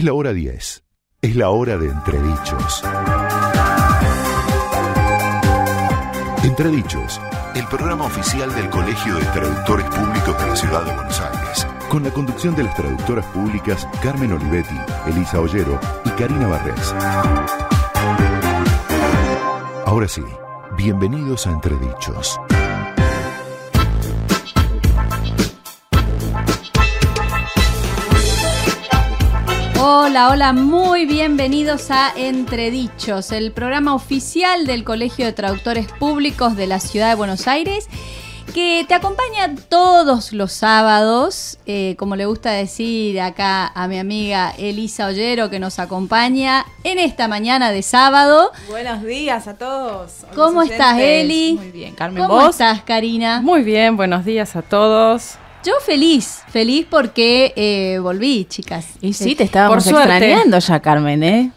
Es la hora 10. Es la hora de Entredichos. Entredichos, el programa oficial del Colegio de Traductores Públicos de la Ciudad de Buenos Aires, con la conducción de las traductoras públicas Carmen Olivetti, Elisa Ollero y Karina Barrés. Ahora sí, bienvenidos a Entredichos. Hola, hola, muy bienvenidos a Entredichos, el programa oficial del Colegio de Traductores Públicos de la Ciudad de Buenos Aires, que te acompaña todos los sábados, como le gusta decir acá a mi amiga Elisa Ollero, que nos acompaña en esta mañana de sábado. Buenos días a todos. ¿Cómo estás, Eli? Muy bien, Carmen, ¿Cómo estás, Karina? Muy bien, buenos días a todos. Yo feliz porque volví, chicas. Y sí, te estábamos extrañando ya, Carmen, ¿eh?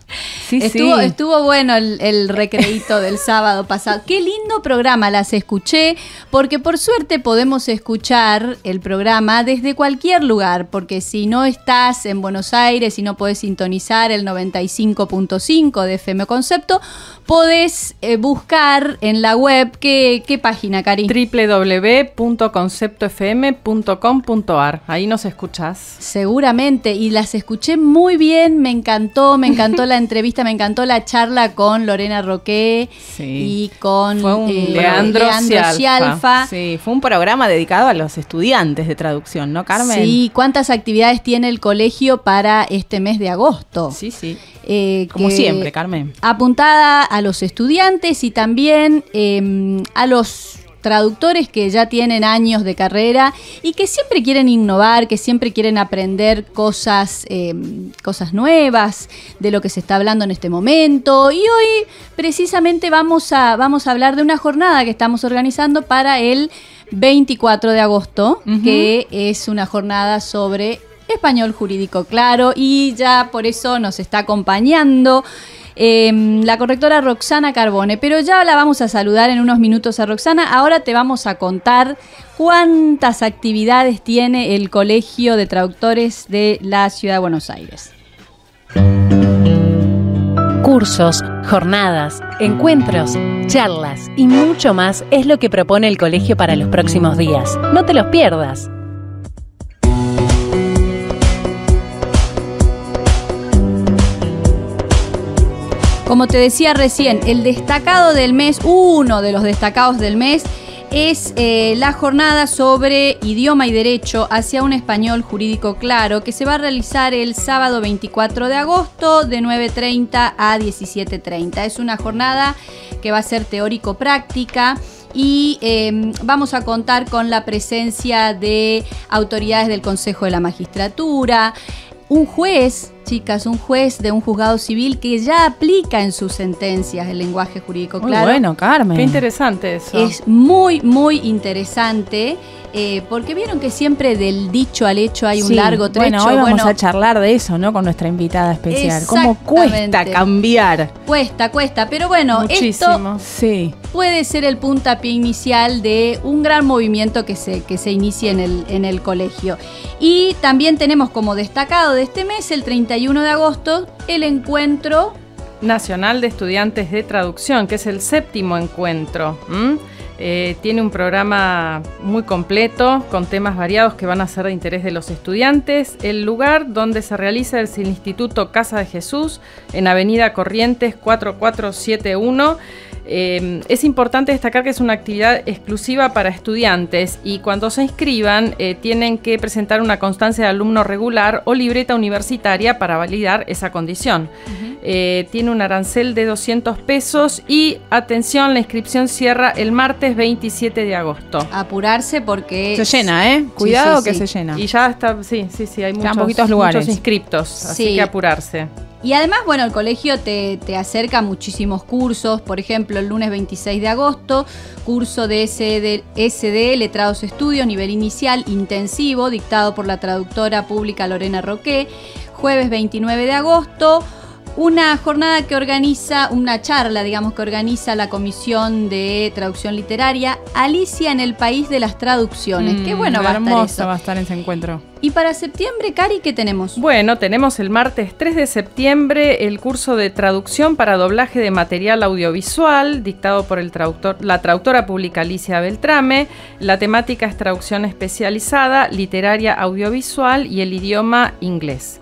Sí, estuvo bueno el recreíto del sábado pasado. Qué lindo programa, las escuché, porque por suerte podemos escuchar el programa desde cualquier lugar, porque si no estás en Buenos Aires y no podés sintonizar el 95.5 de FM Concepto, podés buscar en la web, ¿qué página, Cari? www.conceptofm.com.ar. Ahí nos escuchás. Seguramente, y las escuché muy bien, me encantó la entrevista, me encantó la charla con Lorena Roqué y con Leandro Cialfa. Sí, fue un programa dedicado a los estudiantes de traducción, ¿no, Carmen? Sí, ¿cuántas actividades tiene el colegio para este mes de agosto? Sí. Como siempre, Carmen. Apuntada a los estudiantes y también a los traductores que ya tienen años de carrera y que siempre quieren innovar, que siempre quieren aprender cosas nuevas de lo que se está hablando en este momento. Y hoy precisamente vamos a hablar de una jornada que estamos organizando para el 24 de agosto, que es una jornada sobre español jurídico claro, y ya por eso nos está acompañando la correctora Roxana Carbone, pero ya la vamos a saludar en unos minutos a Roxana. Ahora te vamos a contar cuántas actividades tiene el Colegio de Traductores de la Ciudad de Buenos Aires. Cursos, jornadas, encuentros, charlas y mucho más es lo que propone el colegio para los próximos días. No te los pierdas. Como te decía recién, el destacado del mes, uno de los destacados del mes, es la jornada sobre idioma y derecho hacia un español jurídico claro, que se va a realizar el sábado 24 de agosto de 9:30 a 17:30. Es una jornada que va a ser teórico-práctica y vamos a contar con la presencia de autoridades del Consejo de la Magistratura, un juez, chicas, un juez de un juzgado civil que ya aplica en sus sentencias el lenguaje jurídico claro. Muy bueno, Carmen. Qué interesante eso. Es muy, muy interesante, porque vieron que siempre del dicho al hecho hay un largo trecho. Bueno, hoy vamos a charlar de eso, ¿no? Con nuestra invitada especial. ¿Cómo cuesta cambiar? Cuesta, pero bueno, muchísimo. Esto puede ser el puntapié inicial de un gran movimiento que se inicie en el colegio. Y también tenemos como destacado de este mes, el 31 de agosto, el encuentro nacional de estudiantes de traducción, que es el 7º encuentro. Tiene un programa muy completo con temas variados que van a ser de interés de los estudiantes. El lugar donde se realiza es el Instituto Casa de Jesús, en Avenida Corrientes 4471. Es importante destacar que es una actividad exclusiva para estudiantes y cuando se inscriban tienen que presentar una constancia de alumno regular o libreta universitaria para validar esa condición. Tiene un arancel de 200 pesos y, atención, la inscripción cierra el martes 27 de agosto. Apurarse porque se llena, ¿eh? Cuidado que se llena. Y ya está, sí, hay muchos inscriptos, así que apurarse. Y además, bueno, el colegio te acerca muchísimos cursos. Por ejemplo, el lunes 26 de agosto, curso de SD, Letrados Estudios, nivel inicial, intensivo, dictado por la traductora pública Lorena Roqué. Jueves 29 de agosto, Una jornada que organiza, una charla, digamos, que organiza la Comisión de Traducción Literaria, Alicia en el País de las Traducciones. Qué bueno va a estar eso. Va a estar ese encuentro. Y para septiembre, Cari, ¿qué tenemos? Bueno, tenemos el martes 3 de septiembre el curso de traducción para doblaje de material audiovisual, dictado por la traductora pública Alicia Beltrame. La temática es traducción especializada, literaria audiovisual y el idioma inglés.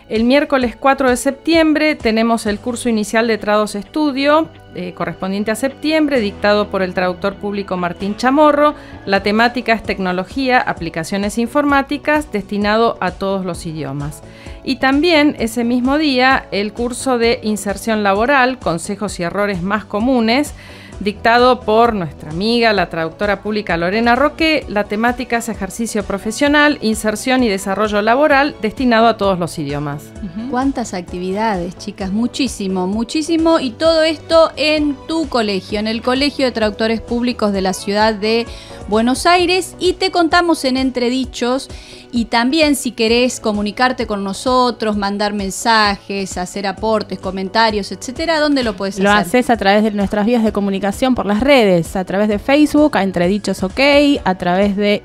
El miércoles 4 de septiembre tenemos el curso inicial de Trados Estudio, correspondiente a septiembre, dictado por el traductor público Martín Chamorro. La temática es tecnología, aplicaciones informáticas, destinado a todos los idiomas. Y también ese mismo día el curso de inserción laboral, consejos y errores más comunes, dictado por nuestra amiga, la traductora pública Lorena Roque. La temática es ejercicio profesional, inserción y desarrollo laboral, destinado a todos los idiomas. ¿Cuántas actividades, chicas? Muchísimo, muchísimo. Y todo esto en tu colegio, en el Colegio de Traductores Públicos de la Ciudad de Buenos Aires. Y te contamos en Entredichos. Y también si querés comunicarte con nosotros, mandar mensajes, hacer aportes, comentarios, etcétera, ¿dónde lo puedes hacer? Lo haces a través de nuestras vías de comunicación por las redes, a través de Facebook, a Entredichos OK, a través de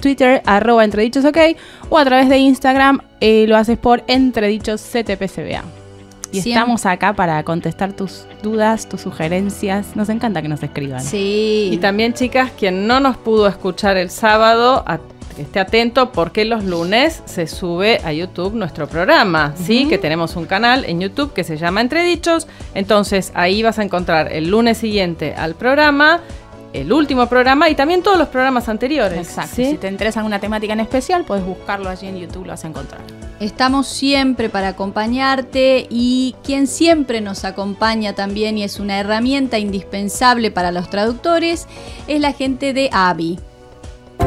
Twitter, @entredichosok, o a través de Instagram, lo haces por Entredichos CTPCBA. Y estamos acá para contestar tus dudas, tus sugerencias. Nos encanta que nos escriban. Sí. Y también, chicas, quien no nos pudo escuchar el sábado, esté atento porque los lunes se sube a YouTube nuestro programa, ¿sí? Que tenemos un canal en YouTube que se llama Entredichos. Entonces ahí vas a encontrar el lunes siguiente al programa, el último programa y también todos los programas anteriores. Exacto. ¿Sí? Si te interesa alguna temática en especial, puedes buscarlo allí en YouTube, lo vas a encontrar. Estamos siempre para acompañarte, y quien siempre nos acompaña también y es una herramienta indispensable para los traductores es la gente de AVI.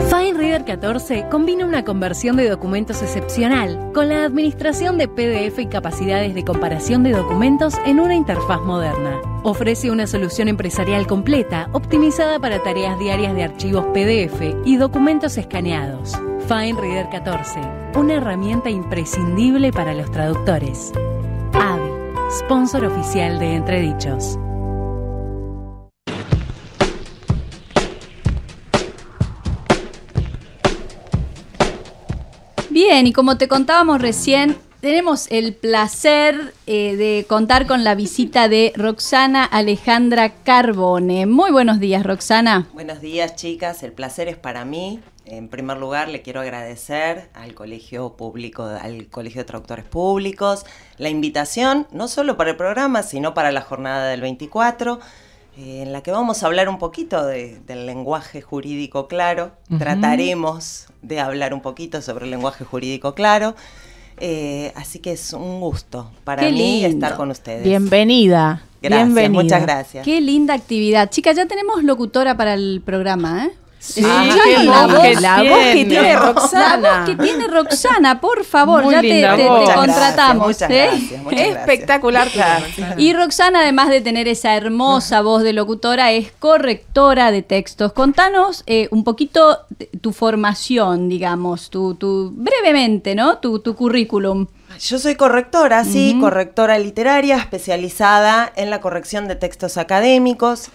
FineReader 14 combina una conversión de documentos excepcional con la administración de PDF y capacidades de comparación de documentos en una interfaz moderna. Ofrece una solución empresarial completa, optimizada para tareas diarias de archivos PDF y documentos escaneados. FineReader 14, una herramienta imprescindible para los traductores. AVI, sponsor oficial de Entredichos. Bien, y como te contábamos recién, tenemos el placer de contar con la visita de Roxana Alejandra Carbone. Muy buenos días, Roxana. Buenos días, chicas. El placer es para mí. En primer lugar, le quiero agradecer al Colegio Público, al Colegio de Traductores Públicos, la invitación, no solo para el programa, sino para la jornada del 24, en la que vamos a hablar un poquito del lenguaje jurídico claro. Trataremos de hablar un poquito sobre el lenguaje jurídico claro. Así que es un gusto para mí estar con ustedes. Bienvenida. Gracias, bienvenida. Muchas gracias. Qué linda actividad. Chicas, ya tenemos locutora para el programa, ¿eh? Sí, la voz que tiene Roxana. La voz que tiene Roxana, por favor, Muy ya linda te voz. contratamos. Muchas gracias. Espectacular, claro. Y Roxana, además de tener esa hermosa voz de locutora, es correctora de textos. Contanos un poquito tu formación, digamos, brevemente, ¿no? Tu currículum. Yo soy correctora, sí, correctora literaria, especializada en la corrección de textos académicos.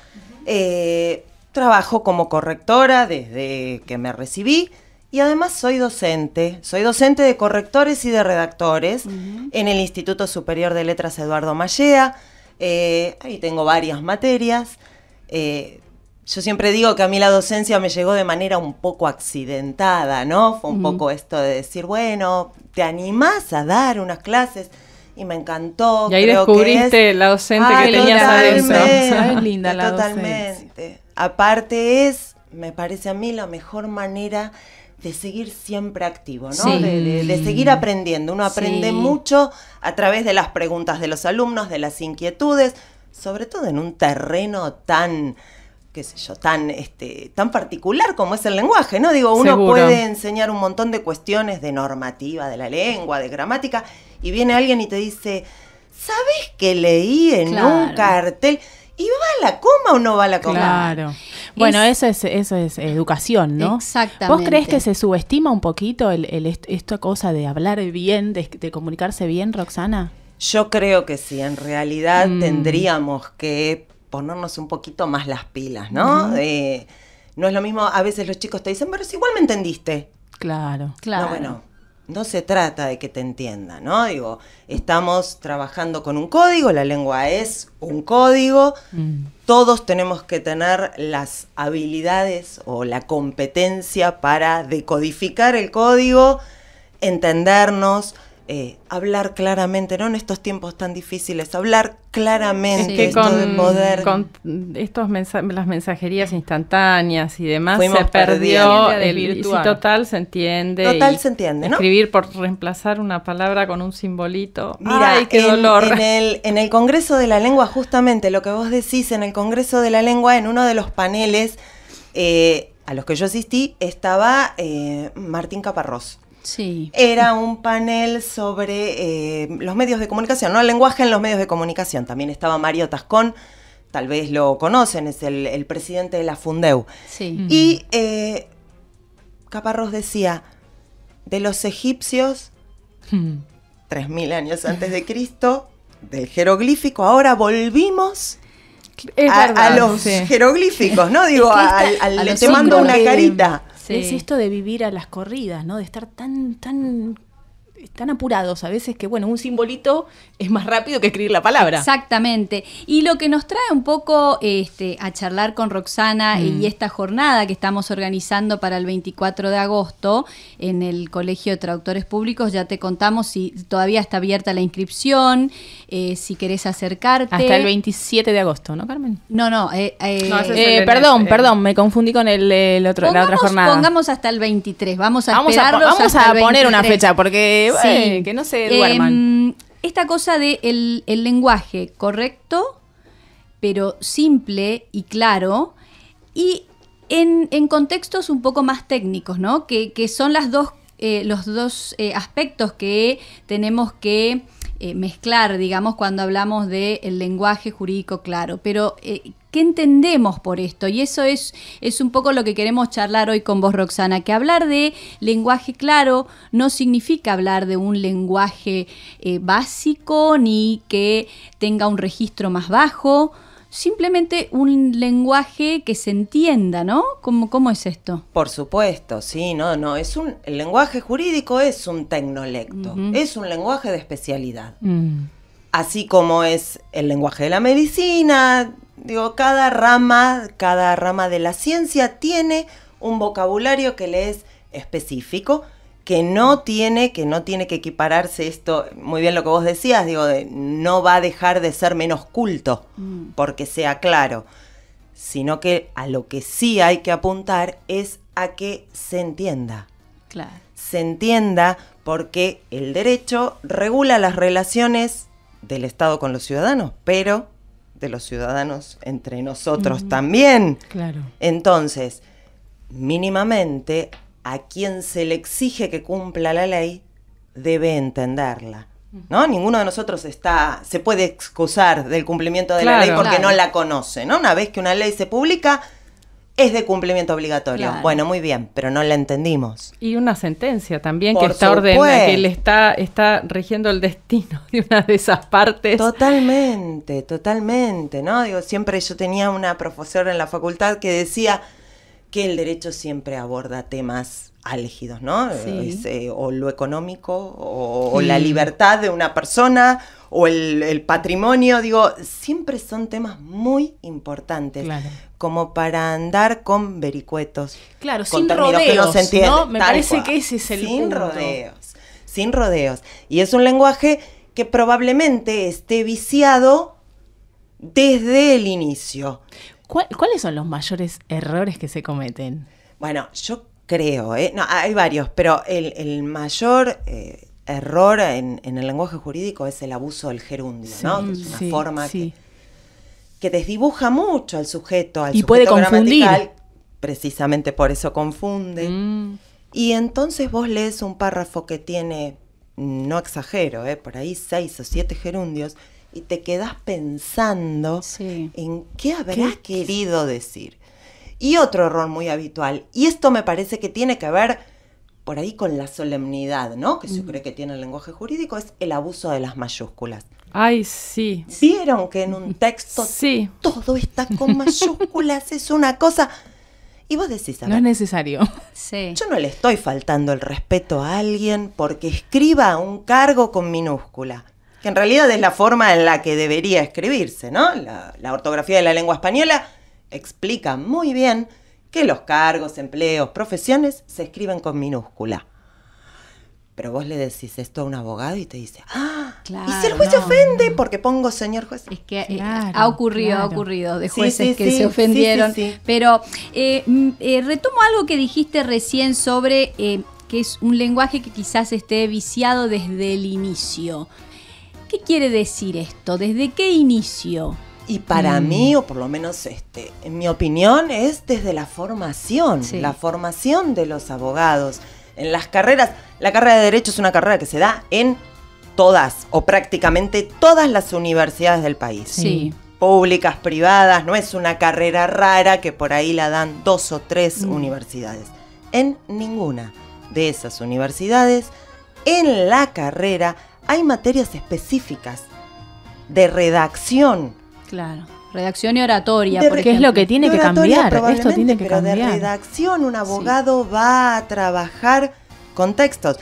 Trabajo como correctora desde que me recibí y además soy docente. Soy docente de correctores y de redactores en el Instituto Superior de Letras Eduardo Mallea. Ahí tengo varias materias. Yo siempre digo que a mí la docencia me llegó de manera un poco accidentada, ¿no? Fue un poco esto de decir, bueno, ¿te animás a dar unas clases? Y me encantó. Y ahí descubriste la docente que tenías adentro. Es linda la totalmente. Aparte me parece a mí la mejor manera de seguir siempre activo, ¿no? Sí. De seguir aprendiendo. Uno aprende mucho a través de las preguntas de los alumnos, de las inquietudes, sobre todo en un terreno tan, qué sé yo, tan particular como es el lenguaje, ¿no? Digo, uno Seguro. puede enseñar un montón de cuestiones de normativa de la lengua, de gramática, y viene alguien y te dice, ¿sabes que leí en un cartel? ¿Y va la coma o no va la coma? Claro. Bueno, eso es educación, ¿no? Exactamente. ¿Vos crees que se subestima un poquito esta cosa de hablar bien, de comunicarse bien, Roxana? Yo creo que sí, en realidad tendríamos que ponernos un poquito más las pilas, ¿no? No es lo mismo, a veces los chicos te dicen, pero si igual me entendiste. Claro. No, bueno, no se trata de que te entienda, ¿no? Digo, estamos trabajando con un código, la lengua es un código, todos tenemos que tener las habilidades o la competencia para decodificar el código, entendernos, hablar claramente, ¿no? En estos tiempos tan difíciles, hablar claramente, es que esto de poder. Con las mensajerías instantáneas y demás Fuimos se perdió perdiendo. sí, total se entiende. Total se entiende, ¿no? Escribir por reemplazar una palabra con un simbolito. Mira, ¡ay, qué dolor! En el Congreso de la Lengua, justamente lo que vos decís, en el Congreso de la Lengua, en uno de los paneles a los que yo asistí, estaba Martín Caparrós. Sí. Era un panel sobre los medios de comunicación, ¿no? El lenguaje en los medios de comunicación. También estaba Mario Tascón, tal vez lo conocen, es el presidente de la Fundeu. Sí. Y Caparrós decía, de los egipcios, 3000 años antes de Cristo, del jeroglífico, ahora volvimos a los jeroglíficos, ¿no? Digo, a los te mando una signos de- carita. Sí. Es esto de vivir a las corridas, ¿no? De estar tan apurados a veces que, bueno, un simbolito es más rápido que escribir la palabra. Exactamente. Y lo que nos trae un poco a charlar con Roxana y esta jornada que estamos organizando para el 24 de agosto en el Colegio de Traductores Públicos, ya te contamos si todavía está abierta la inscripción, si querés acercarte. Hasta el 27 de agosto, ¿no, Carmen? No, ese es el Perdón, me confundí con la otra jornada. Pongamos hasta el 23, vamos a Vamos esperarlos a hasta el poner una 23. fecha, porque Sí. que no se duerman. Esta cosa de el lenguaje correcto, pero simple y claro, y en contextos un poco más técnicos, ¿no? Que son los dos aspectos que tenemos que mezclar, digamos, cuando hablamos del lenguaje jurídico claro. Pero, ¿qué entendemos por esto? Y eso es un poco lo que queremos charlar hoy con vos, Roxana, que hablar de lenguaje claro no significa hablar de un lenguaje básico ni que tenga un registro más bajo, simplemente un lenguaje que se entienda, ¿no? ¿Cómo es esto? Por supuesto, sí, no, el lenguaje jurídico es un tecnolecto, es un lenguaje de especialidad. Así como es el lenguaje de la medicina, digo, cada rama de la ciencia tiene un vocabulario que le es específico, que no tiene que equipararse esto, muy bien lo que vos decías, digo, no va a dejar de ser menos culto porque sea claro, sino que a lo que sí hay que apuntar es a que se entienda. Claro. Se entienda porque el derecho regula las relaciones del Estado con los ciudadanos, pero de los ciudadanos entre nosotros también. Claro. Entonces, mínimamente, a quien se le exige que cumpla la ley, debe entenderla, ¿no? Ninguno de nosotros se puede excusar del cumplimiento de la ley porque no la conoce, ¿no? Una vez que una ley se publica, es de cumplimiento obligatorio. Claro. Bueno, muy bien, pero no la entendimiento. Y una sentencia también Por que está ordenada, supuesto. que le está rigiendo el destino de una de esas partes. Totalmente, ¿no? Digo, siempre yo tenía una profesora en la facultad que decía que el derecho siempre aborda temas álgidos, ¿no? Sí. O lo económico, o la libertad de una persona, o el patrimonio, digo, siempre son temas muy importantes, Claro. como para andar con vericuetos. Claro, con sin términos que rodeos, no se entienden, ¿no? Me tal parece cual. que ese es el sin punto. Sin rodeos. Y es un lenguaje que probablemente esté viciado desde el inicio. ¿Cuáles son los mayores errores que se cometen? Bueno, yo creo, no, hay varios, pero el mayor error en el lenguaje jurídico es el abuso del gerundio, ¿no? Que es una forma que desdibuja mucho al sujeto, al Y sujeto puede confundir. gramatical, precisamente por eso confunde. Y entonces vos lees un párrafo que tiene, no exagero, por ahí 6 o 7 gerundios, y te quedás pensando en qué habrá querido decir. Y otro error muy habitual, y esto me parece que tiene que ver por ahí con la solemnidad, ¿no? Que se cree que tiene el lenguaje jurídico, es el abuso de las mayúsculas. Ay, sí. ¿Vieron que en un texto sí. todo está con mayúsculas? Es una cosa... Y vos decís, a ver, No es necesario. Sí. yo no le estoy faltando el respeto a alguien porque escriba un cargo con minúscula, que en realidad es la forma en la que debería escribirse, ¿no? La ortografía de la lengua española explica muy bien que los cargos, empleos, profesiones se escriben con minúscula. Pero vos le decís esto a un abogado y te dice, Claro, y si el juez se ofende porque pongo señor juez. Es que Claro, ha ocurrido de Sí, jueces sí, que sí, se ofendieron. sí. Pero retomo algo que dijiste recién sobre que es un lenguaje que quizás esté viciado desde el inicio. ¿Qué quiere decir esto? ¿Desde qué inicio? Y para mí, o por lo menos en mi opinión, es desde la formación de los abogados. En las carreras, la carrera de Derecho es una carrera que se da en todas o prácticamente todas las universidades del país. Sí. Públicas, privadas, no es una carrera rara que por ahí la dan 2 o 3 universidades. En ninguna de esas universidades, en la carrera, hay materias específicas de redacción. Claro. Redacción y oratoria, De por ¿Qué es ejemplo. lo que tiene De que oratoria, cambiar? Esto probablemente, tiene que pero cambiar. de redacción un abogado va a trabajar con textos.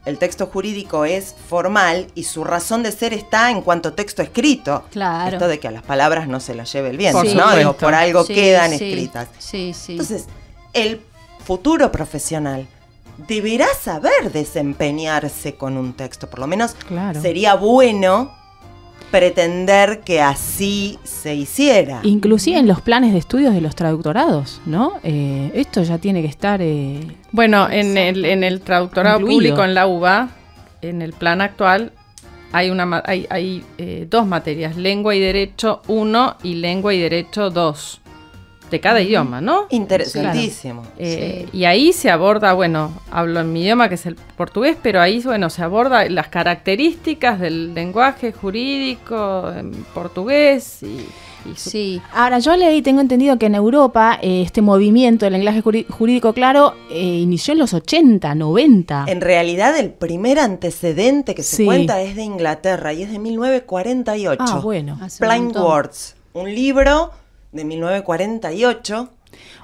El texto jurídico es formal y su razón de ser está en cuanto texto escrito. Claro. Esto de que a las palabras no se las lleve el viento, Por ¿no? supuesto. Digo, por algo Sí, quedan sí, escritas. Sí, sí. Entonces, el futuro profesional deberá saber desempeñarse con un texto. Por lo menos Claro. sería bueno pretender que así se hiciera. Inclusive en los planes de estudios de los traductorados, ¿no? Esto ya tiene que estar... Bueno, en el traductorado Incluido. público en la UBA, en el plan actual, hay 2 materias, lengua y derecho 1 y lengua y derecho 2, de cada idioma, ¿no? Interesantísimo. Y ahí se aborda, bueno, hablo en mi idioma que es el portugués, pero ahí, bueno, se aborda las características del lenguaje jurídico en portugués Sí. Ahora, yo leí, tengo entendido que en Europa este movimiento del lenguaje jurídico claro inició en los 80, 90. En realidad, el primer antecedente que se Sí. cuenta es de Inglaterra y es de 1948. Ah, bueno. Hace un Plain montón. Words, un libro de 1948.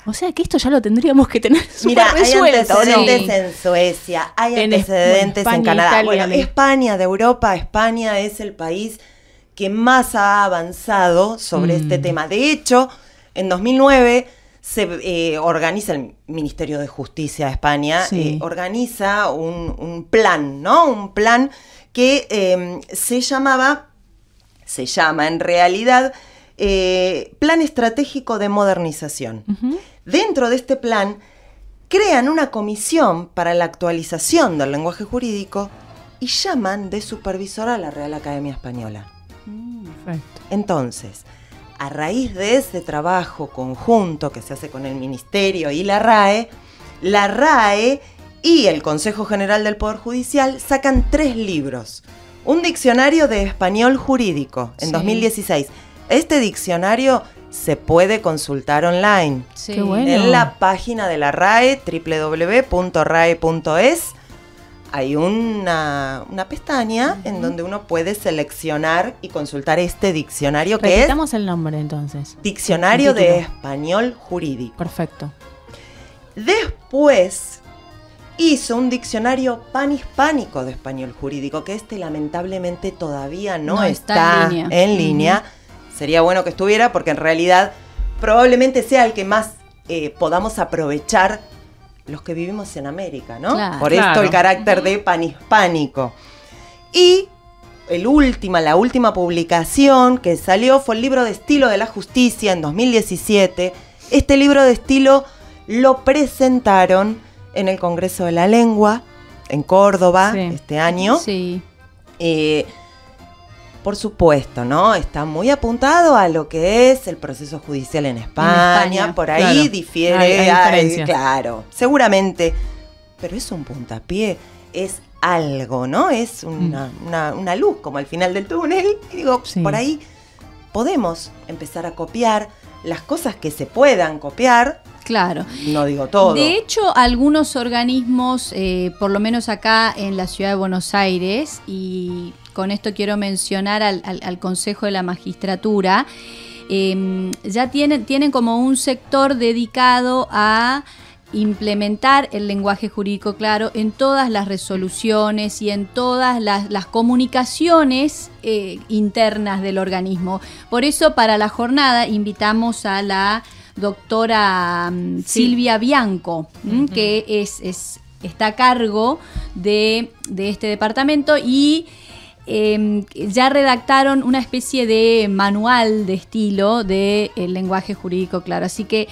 O sea que esto ya lo tendríamos que tener Mira, súper hay resuelto, ¿no? antecedentes Sí. en Suecia, hay En antecedentes España, en Canadá. Italia, Bueno, ¿no? España, de Europa, España es el país que más ha avanzado sobre este tema. De hecho, en 2009 se organiza el Ministerio de Justicia de España, Sí. organiza un plan, ¿no? Un plan que se llama en realidad Plan Estratégico de Modernización. Dentro de este plan crean una comisión para la actualización del lenguaje jurídico y llaman de supervisora a la Real Academia Española. Perfecto. Entonces, a raíz de ese trabajo conjunto que se hace con el Ministerio y la RAE y el Consejo General del Poder Judicial sacan 3 libros. Un diccionario de español jurídico en Sí. 2016. Este diccionario se puede consultar online. Sí. Qué bueno. En la página de la RAE, www.rae.es, hay una pestaña en donde uno puede seleccionar y consultar este diccionario que es Repitamos el nombre entonces. Diccionario El de título. Español Jurídico. Perfecto. Después hizo un diccionario panhispánico de español jurídico, que lamentablemente todavía no está en línea. Sería bueno que estuviera porque en realidad probablemente sea el que más podamos aprovechar los que vivimos en América, ¿no? Claro. Por esto el carácter de panhispánico. Y la última publicación que salió fue el libro de estilo de la justicia en 2017. Este libro de estilo lo presentaron en el Congreso de la Lengua, en Córdoba, Sí. este año. Sí. Por supuesto, ¿no? Está muy apuntado a lo que es el proceso judicial en España. Por ahí claro. difiere. Hay diferencias. Claro, seguramente. Pero es un puntapié, es algo, ¿no? Es una luz como al final del túnel. Y digo, Sí. por ahí podemos empezar a copiar las cosas que se puedan copiar, Claro. No digo todo. De hecho, algunos organismos, por lo menos acá en la ciudad de Buenos Aires, y con esto quiero mencionar al Consejo de la Magistratura, ya tienen como un sector dedicado a implementar el lenguaje jurídico claro en todas las resoluciones y en todas las comunicaciones internas del organismo. Por eso, para la jornada invitamos a la doctora Silvia Bianco, que está a cargo de este departamento, y ya redactaron una especie de manual de estilo del lenguaje jurídico claro. Así que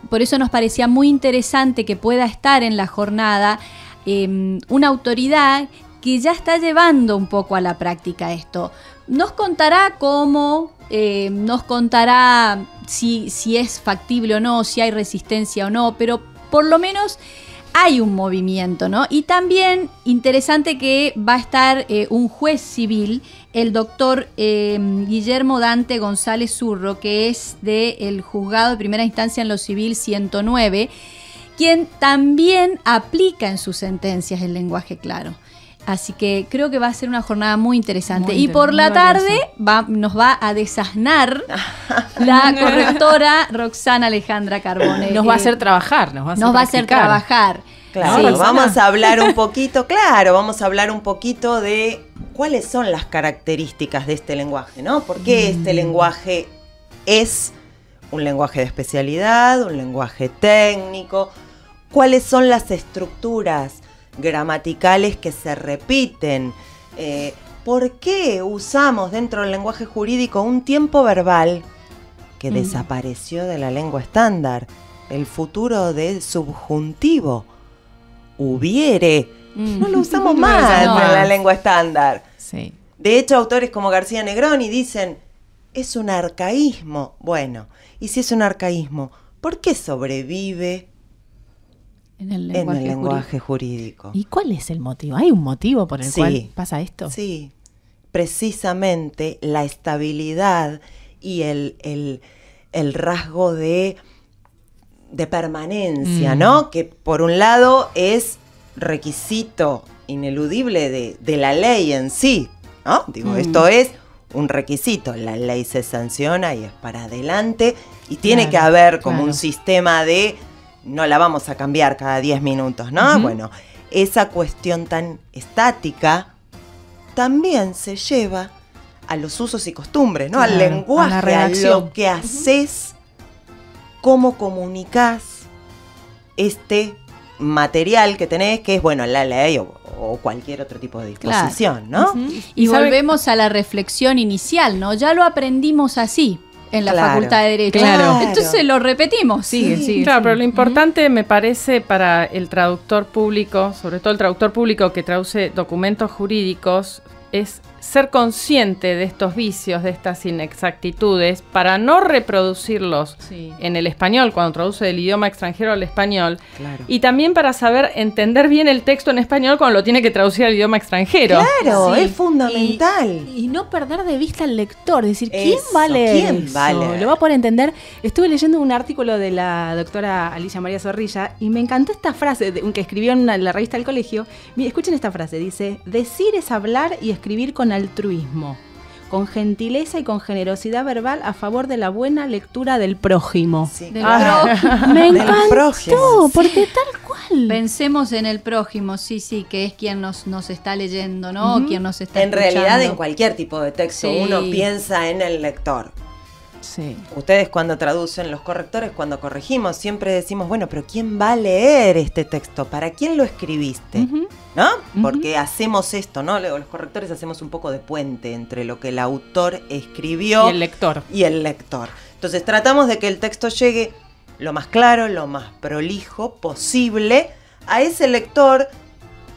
por eso nos parecía muy interesante que pueda estar en la jornada una autoridad que ya está llevando un poco a la práctica esto. Nos contará cómo, nos contará si es factible o no, si hay resistencia o no, pero por lo menos hay un movimiento, ¿no? Y también interesante que va a estar un juez civil, el doctor Guillermo Dante González Zurro, que es del Juzgado de Primera Instancia en lo Civil 109, quien también aplica en sus sentencias el lenguaje claro. Así que creo que va a ser una jornada muy interesante. Y por la tarde nos va a desasnar la correctora Roxana Alejandra Carbone. Nos va a hacer trabajar, nos va a hacer trabajar. Claro, sí, vamos a hablar un poquito, de cuáles son las características de este lenguaje, ¿no? ¿Por qué este lenguaje es un lenguaje de especialidad, un lenguaje técnico? ¿Cuáles son las estructuras gramaticales que se repiten? ¿Por qué usamos dentro del lenguaje jurídico un tiempo verbal que desapareció de la lengua estándar? El futuro de subjuntivo, hubiere, no lo usamos más en la lengua estándar. Sí. De hecho, autores como García Negroni dicen, es un arcaísmo. Bueno, y si es un arcaísmo, ¿por qué sobrevive en el lenguaje jurídico? ¿Y cuál es el motivo? ¿Hay un motivo por el cual pasa esto? Sí, precisamente la estabilidad y el rasgo de permanencia, ¿no? Que por un lado es requisito ineludible de la ley en sí, ¿no? Digo, esto es un requisito, la ley se sanciona y es para adelante, y tiene que haber como un sistema de no la vamos a cambiar cada 10 minutos, ¿no? Bueno, esa cuestión tan estática también se lleva a los usos y costumbres, ¿no? Al lenguaje, a lo que haces, cómo comunicás este material que tenés, que es, bueno, la ley o cualquier otro tipo de disposición, ¿no? Y volvemos a la reflexión inicial, ¿no? Ya lo aprendimos así en la Facultad de Derecho. Claro. Entonces lo repetimos. Sí. Claro, pero lo importante me parece para el traductor público, sobre todo el traductor público que traduce documentos jurídicos, es ser consciente de estos vicios, de estas inexactitudes, para no reproducirlos en el español, cuando traduce del idioma extranjero al español, y también para saber entender bien el texto en español cuando lo tiene que traducir al idioma extranjero. Claro, es fundamental. Y no perder de vista al lector, decir, ¿quién va a leer eso? Lo va a poder entender. Estuve leyendo un artículo de la doctora Alicia María Zorrilla y me encantó esta frase que escribió en la revista del colegio. Escuchen esta frase, dice: decir es hablar y escribir con altruismo, con gentileza y con generosidad verbal a favor de la buena lectura del prójimo. Sí. Me encantó, porque tal cual. Pensemos en el prójimo, que es quien nos está leyendo, ¿no? Quien nos está escuchando. Realidad, en cualquier tipo de texto uno piensa en el lector. Sí. Ustedes cuando traducen, los correctores, cuando corregimos, siempre decimos, bueno, pero ¿quién va a leer este texto? ¿Para quién lo escribiste? ¿No? Porque hacemos esto, ¿no? Los correctores hacemos un poco de puente entre lo que el autor escribió y el lector. Entonces tratamos de que el texto llegue lo más claro, lo más prolijo posible a ese lector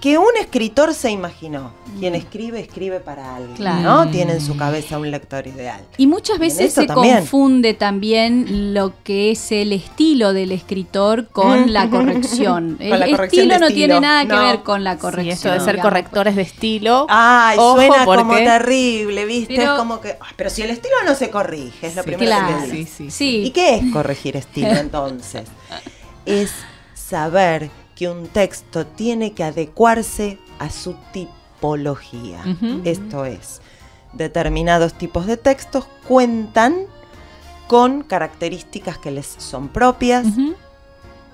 que un escritor se imaginó. Quien escribe, escribe para alguien, Claro. ¿no? Tiene en su cabeza un lector ideal. Y muchas En veces eso se también. confunde también lo que es el estilo del escritor con la corrección. Con la El corrección estilo de no estilo. tiene nada que No. ver con la Sí, corrección. esto de ser digamos. correctores de estilo. Ay, Ojo, suena como porque- terrible, ¿viste? Pero- es como que... ay, pero si el estilo no se corrige, es lo Sí, primero claro. que te digo. Sí. Sí. ¿Y qué es corregir estilo entonces? Es saber que un texto tiene que adecuarse a su tipología. Ujú. Esto es, determinados tipos de textos cuentan con características que les son propias, Ujú.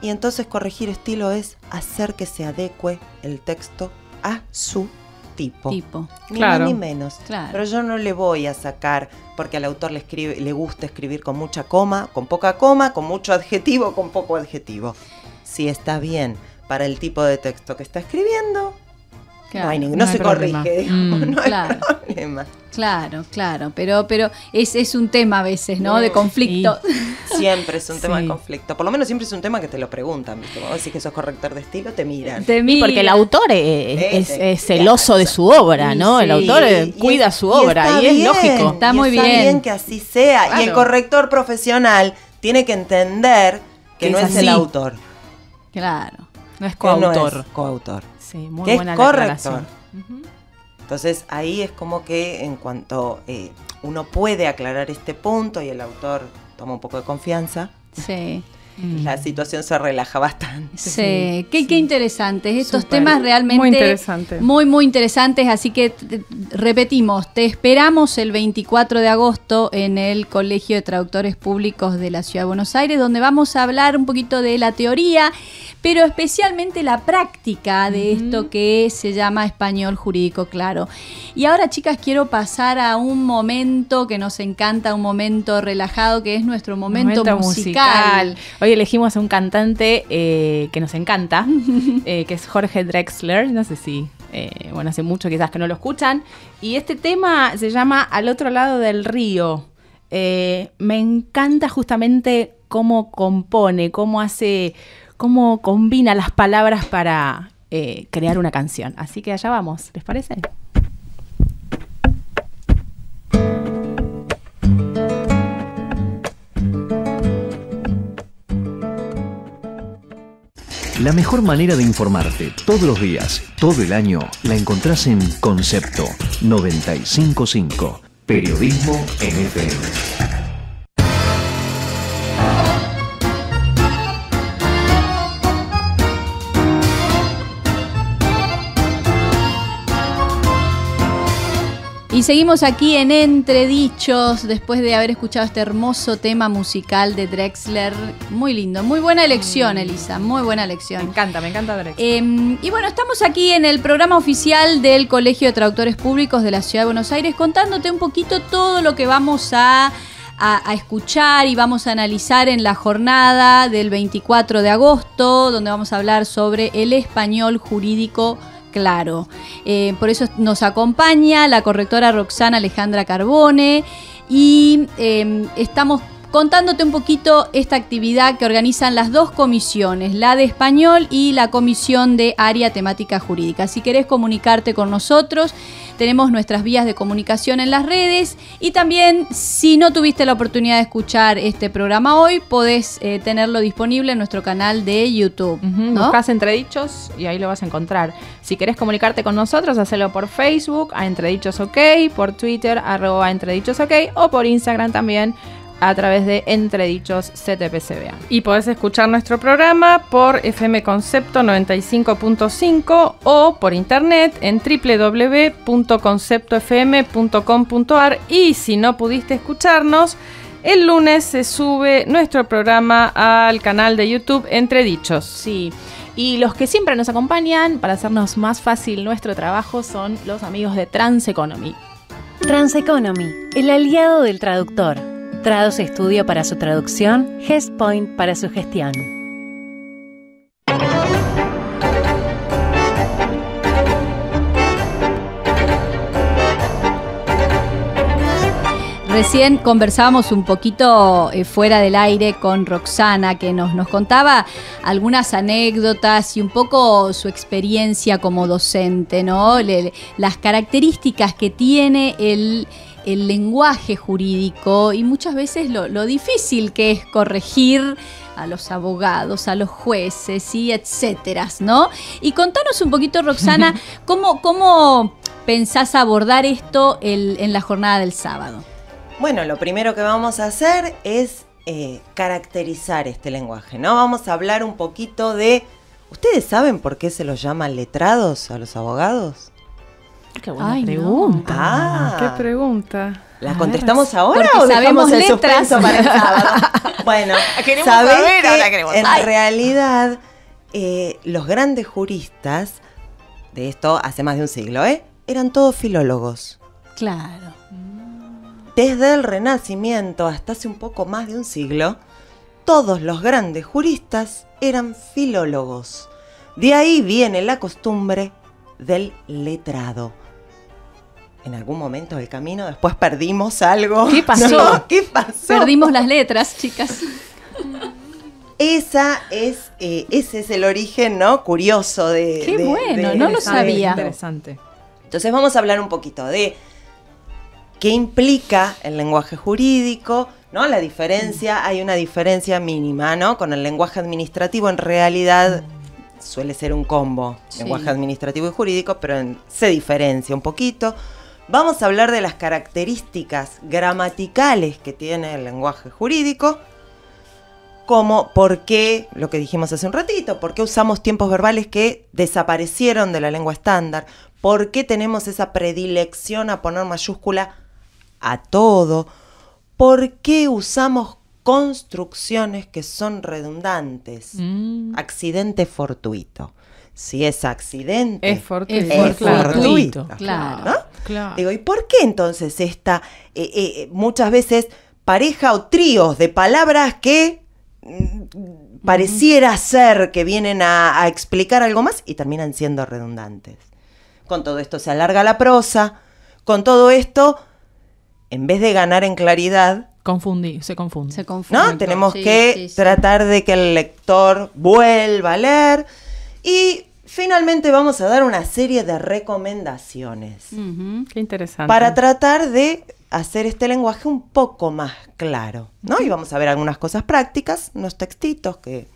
y entonces corregir estilo es hacer que se adecue el texto a su tipo. Tipo. Ni Claro. más ni menos. Claro. Pero yo no le voy a sacar, porque al autor le gusta escribir con mucha coma, con poca coma, con mucho adjetivo, con poco adjetivo. Si está bien para el tipo de texto que está escribiendo, Claro. no hay no no hay se problema. corrige, digamos, no hay Claro. problema. Claro, pero es un tema a veces, ¿no? De conflicto. Siempre es un tema Sí. de conflicto. Por lo menos siempre es un tema que te lo preguntan, ¿viste? Vos decís que sos corrector de estilo, te miran. Te Y porque el mira. autor es celoso de su obra, ¿no? Sí. El autor Y cuida es- su obra está y es bien, lógico. Está muy está bien. que así sea. Claro. Y el corrector profesional tiene que entender que Que no es es el así. autor. Claro. No es Que no coautor. es coautor. Sí, muy Que es buena la corrector. aclaración. Ujú. Entonces ahí es como que en cuanto uno puede aclarar este punto y el autor toma un poco de confianza, Sí. la situación se relaja bastante. Sí, qué interesantes. Estos Súper. temas realmente Muy interesante. muy interesantes. Así que repetimos, te esperamos el 24 de agosto en el Colegio de Traductores Públicos de la Ciudad de Buenos Aires, donde vamos a hablar un poquito de la teoría, pero especialmente la práctica de esto que se llama español jurídico claro. Y ahora, chicas, quiero pasar a un momento que nos encanta, un momento relajado, que es nuestro momento musical. Hoy elegimos a un cantante que nos encanta, que es Jorge Drexler. No sé si, hace mucho quizás que no lo escuchan. Y este tema se llama Al otro lado del río. Me encanta justamente cómo compone, cómo combina las palabras para crear una canción. Así que allá vamos, ¿les parece? La mejor manera de informarte todos los días, todo el año, la encontrás en Concepto 95.5. Periodismo en FM. Y seguimos aquí en Entredichos, después de haber escuchado este hermoso tema musical de Drexler. Muy lindo, muy buena elección, Elisa, muy buena Me elección. encanta Drexler. Y bueno, estamos aquí en el programa oficial del Colegio de Traductores Públicos de la Ciudad de Buenos Aires, contándote un poquito todo lo que vamos a escuchar y vamos a analizar en la jornada del 24 de agosto, donde vamos a hablar sobre el español jurídico claro. Por eso nos acompaña la correctora Roxana Alejandra Carbone y estamos contándote un poquito esta actividad que organizan las dos comisiones, la de español y la comisión de área temática jurídica. Si querés comunicarte con nosotros, tenemos nuestras vías de comunicación en las redes y también, si no tuviste la oportunidad de escuchar este programa hoy, podés tenerlo disponible en nuestro canal de YouTube. ¿no? Buscás Entredichos y ahí lo vas a encontrar. Si querés comunicarte con nosotros, hacelo por Facebook, a Entredichos OK, por Twitter, @Entredichos OK, o por Instagram también, a través de Entredichos CTPCBA. Y podés escuchar nuestro programa por FM Concepto 95.5 o por internet en www.conceptofm.com.ar. Y si no pudiste escucharnos, el lunes se sube nuestro programa al canal de YouTube Entredichos. Sí, y los que siempre nos acompañan para hacernos más fácil nuestro trabajo son los amigos de Transeconomy. Transeconomy, el aliado del traductor. Trados Estudio para su traducción, GestPoint para su gestión. Recién conversábamos un poquito fuera del aire con Roxana, que nos contaba algunas anécdotas y un poco su experiencia como docente, ¿no? Las características que tiene el lenguaje jurídico y muchas veces lo difícil que es corregir a los abogados, a los jueces y etcétera, ¿no? Y contanos un poquito, Roxana, ¿cómo pensás abordar esto en la jornada del sábado? Bueno, lo primero que vamos a hacer es caracterizar este lenguaje, ¿no? Vamos a hablar un poquito de... ¿Ustedes saben por qué se los llama letrados a los abogados? Qué buena pregunta. No. Ah, ¿Qué pregunta? ¿La contestamos ahora porque o dejamos el sabemos letras. suspenso para el sábado? Bueno, sabés que en realidad los grandes juristas, de esto hace más de un siglo, eran todos filólogos. Claro. Desde el Renacimiento hasta hace un poco más de un siglo, todos los grandes juristas eran filólogos. De ahí viene la costumbre del letrado. En algún momento del camino después perdimos algo. ¿Qué pasó? ¿No? ¿Qué pasó? Perdimos las letras, chicas. Ese es el origen, ¿no? Curioso de... Qué bueno, no lo sabía. Interesante. Entonces vamos a hablar un poquito de qué implica el lenguaje jurídico, ¿no? La diferencia, hay una diferencia mínima, ¿no? Con el lenguaje administrativo en realidad suele ser un combo, Sí. lenguaje administrativo y jurídico, pero se diferencia un poquito. Vamos a hablar de las características gramaticales que tiene el lenguaje jurídico, como por qué, lo que dijimos hace un ratito, por qué usamos tiempos verbales que desaparecieron de la lengua estándar, por qué tenemos esa predilección a poner mayúscula a todo, por qué usamos construcciones que son redundantes, accidente fortuito. Si es accidente, Es fortuito. es claro. fortuito. Claro. ¿No? Claro. Digo, ¿y por qué entonces esta, muchas veces, pareja o tríos de palabras que pareciera ser que vienen a explicar algo más y terminan siendo redundantes? Con todo esto se alarga la prosa, con todo esto, en vez de ganar en claridad, Se confunde. Se confunde. ¿no? Tenemos Sí, que sí, sí. tratar de que el lector vuelva a leer y finalmente vamos a dar una serie de recomendaciones Ujú. Qué interesante. para tratar de hacer este lenguaje un poco más claro, ¿no? Y vamos a ver algunas cosas prácticas, unos textitos que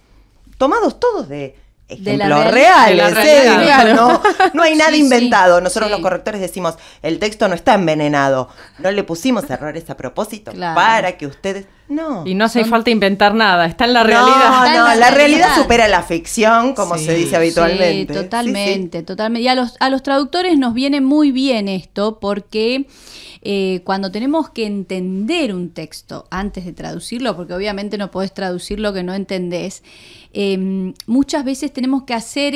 tomados todos de De la ejemplos realidad. reales, De la realidad. Digo, no hay nada Sí, inventado. sí, Nosotros sí. los correctores decimos, el texto no está envenenado. No le pusimos errores a propósito Claro. para que ustedes... No. Y no hace falta inventar nada, está en la No, realidad. Está en no, la la realidad realidad. supera la ficción, como Sí. se dice habitualmente. Sí, totalmente, Sí, totalmente. Y a los traductores nos viene muy bien esto porque cuando tenemos que entender un texto antes de traducirlo, porque obviamente no podés traducir lo que no entendés, muchas veces tenemos que hacer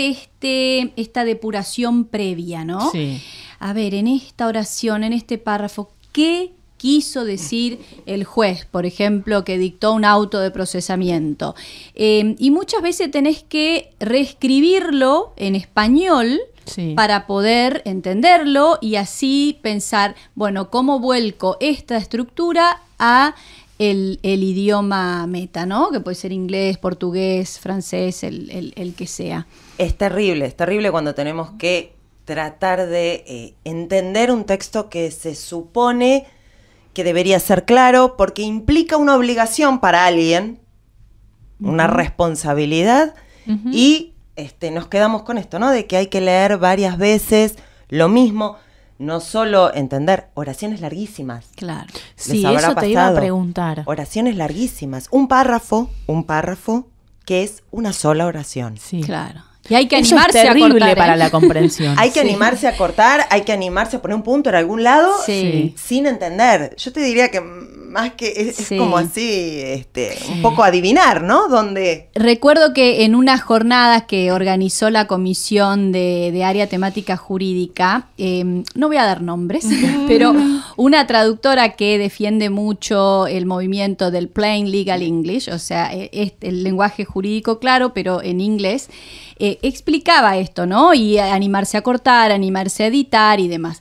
esta depuración previa, ¿no? Sí. A ver, en esta oración, en este párrafo, ¿qué quiso decir el juez, por ejemplo, que dictó un auto de procesamiento? Y muchas veces tenés que reescribirlo en español Sí. para poder entenderlo y así pensar, bueno, ¿cómo vuelco esta estructura a el idioma meta, ¿no? Que puede ser inglés, portugués, francés, el que sea. Es terrible cuando tenemos que tratar de entender un texto que se supone que debería ser claro porque implica una obligación para alguien, una responsabilidad, y nos quedamos con esto, ¿no? De que hay que leer varias veces lo mismo, no solo entender oraciones larguísimas. Claro. Sí, habrá eso te iba a pasado. preguntar. Oraciones larguísimas. Un párrafo que es una sola oración. Sí. Claro. Y hay que Eso animarse es terrible a cortar, para ¿eh? la comprensión. Hay que Sí. animarse a cortar, hay que animarse a poner un punto en algún lado Sí. sin entender. Yo te diría que más que es Sí. como así, un poco adivinar, ¿no? Donde Recuerdo que en unas jornadas que organizó la comisión de área temática jurídica, no voy a dar nombres, pero una traductora que defiende mucho el movimiento del plain legal English, o sea, el lenguaje jurídico claro, pero en inglés, explicaba esto, ¿no? Y animarse a cortar, animarse a editar y demás.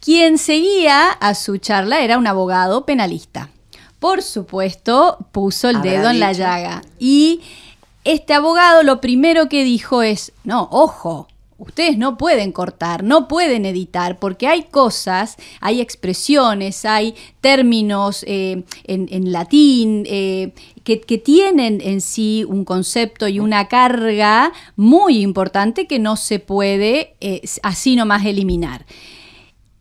Quien seguía a su charla era un abogado penalista. Por supuesto, puso el dedo en la llaga. Y este abogado lo primero que dijo es, no, ojo, ustedes no pueden cortar, no pueden editar, porque hay cosas, hay expresiones, hay términos en latín que tienen en sí un concepto y una carga muy importante que no se puede así nomás eliminar.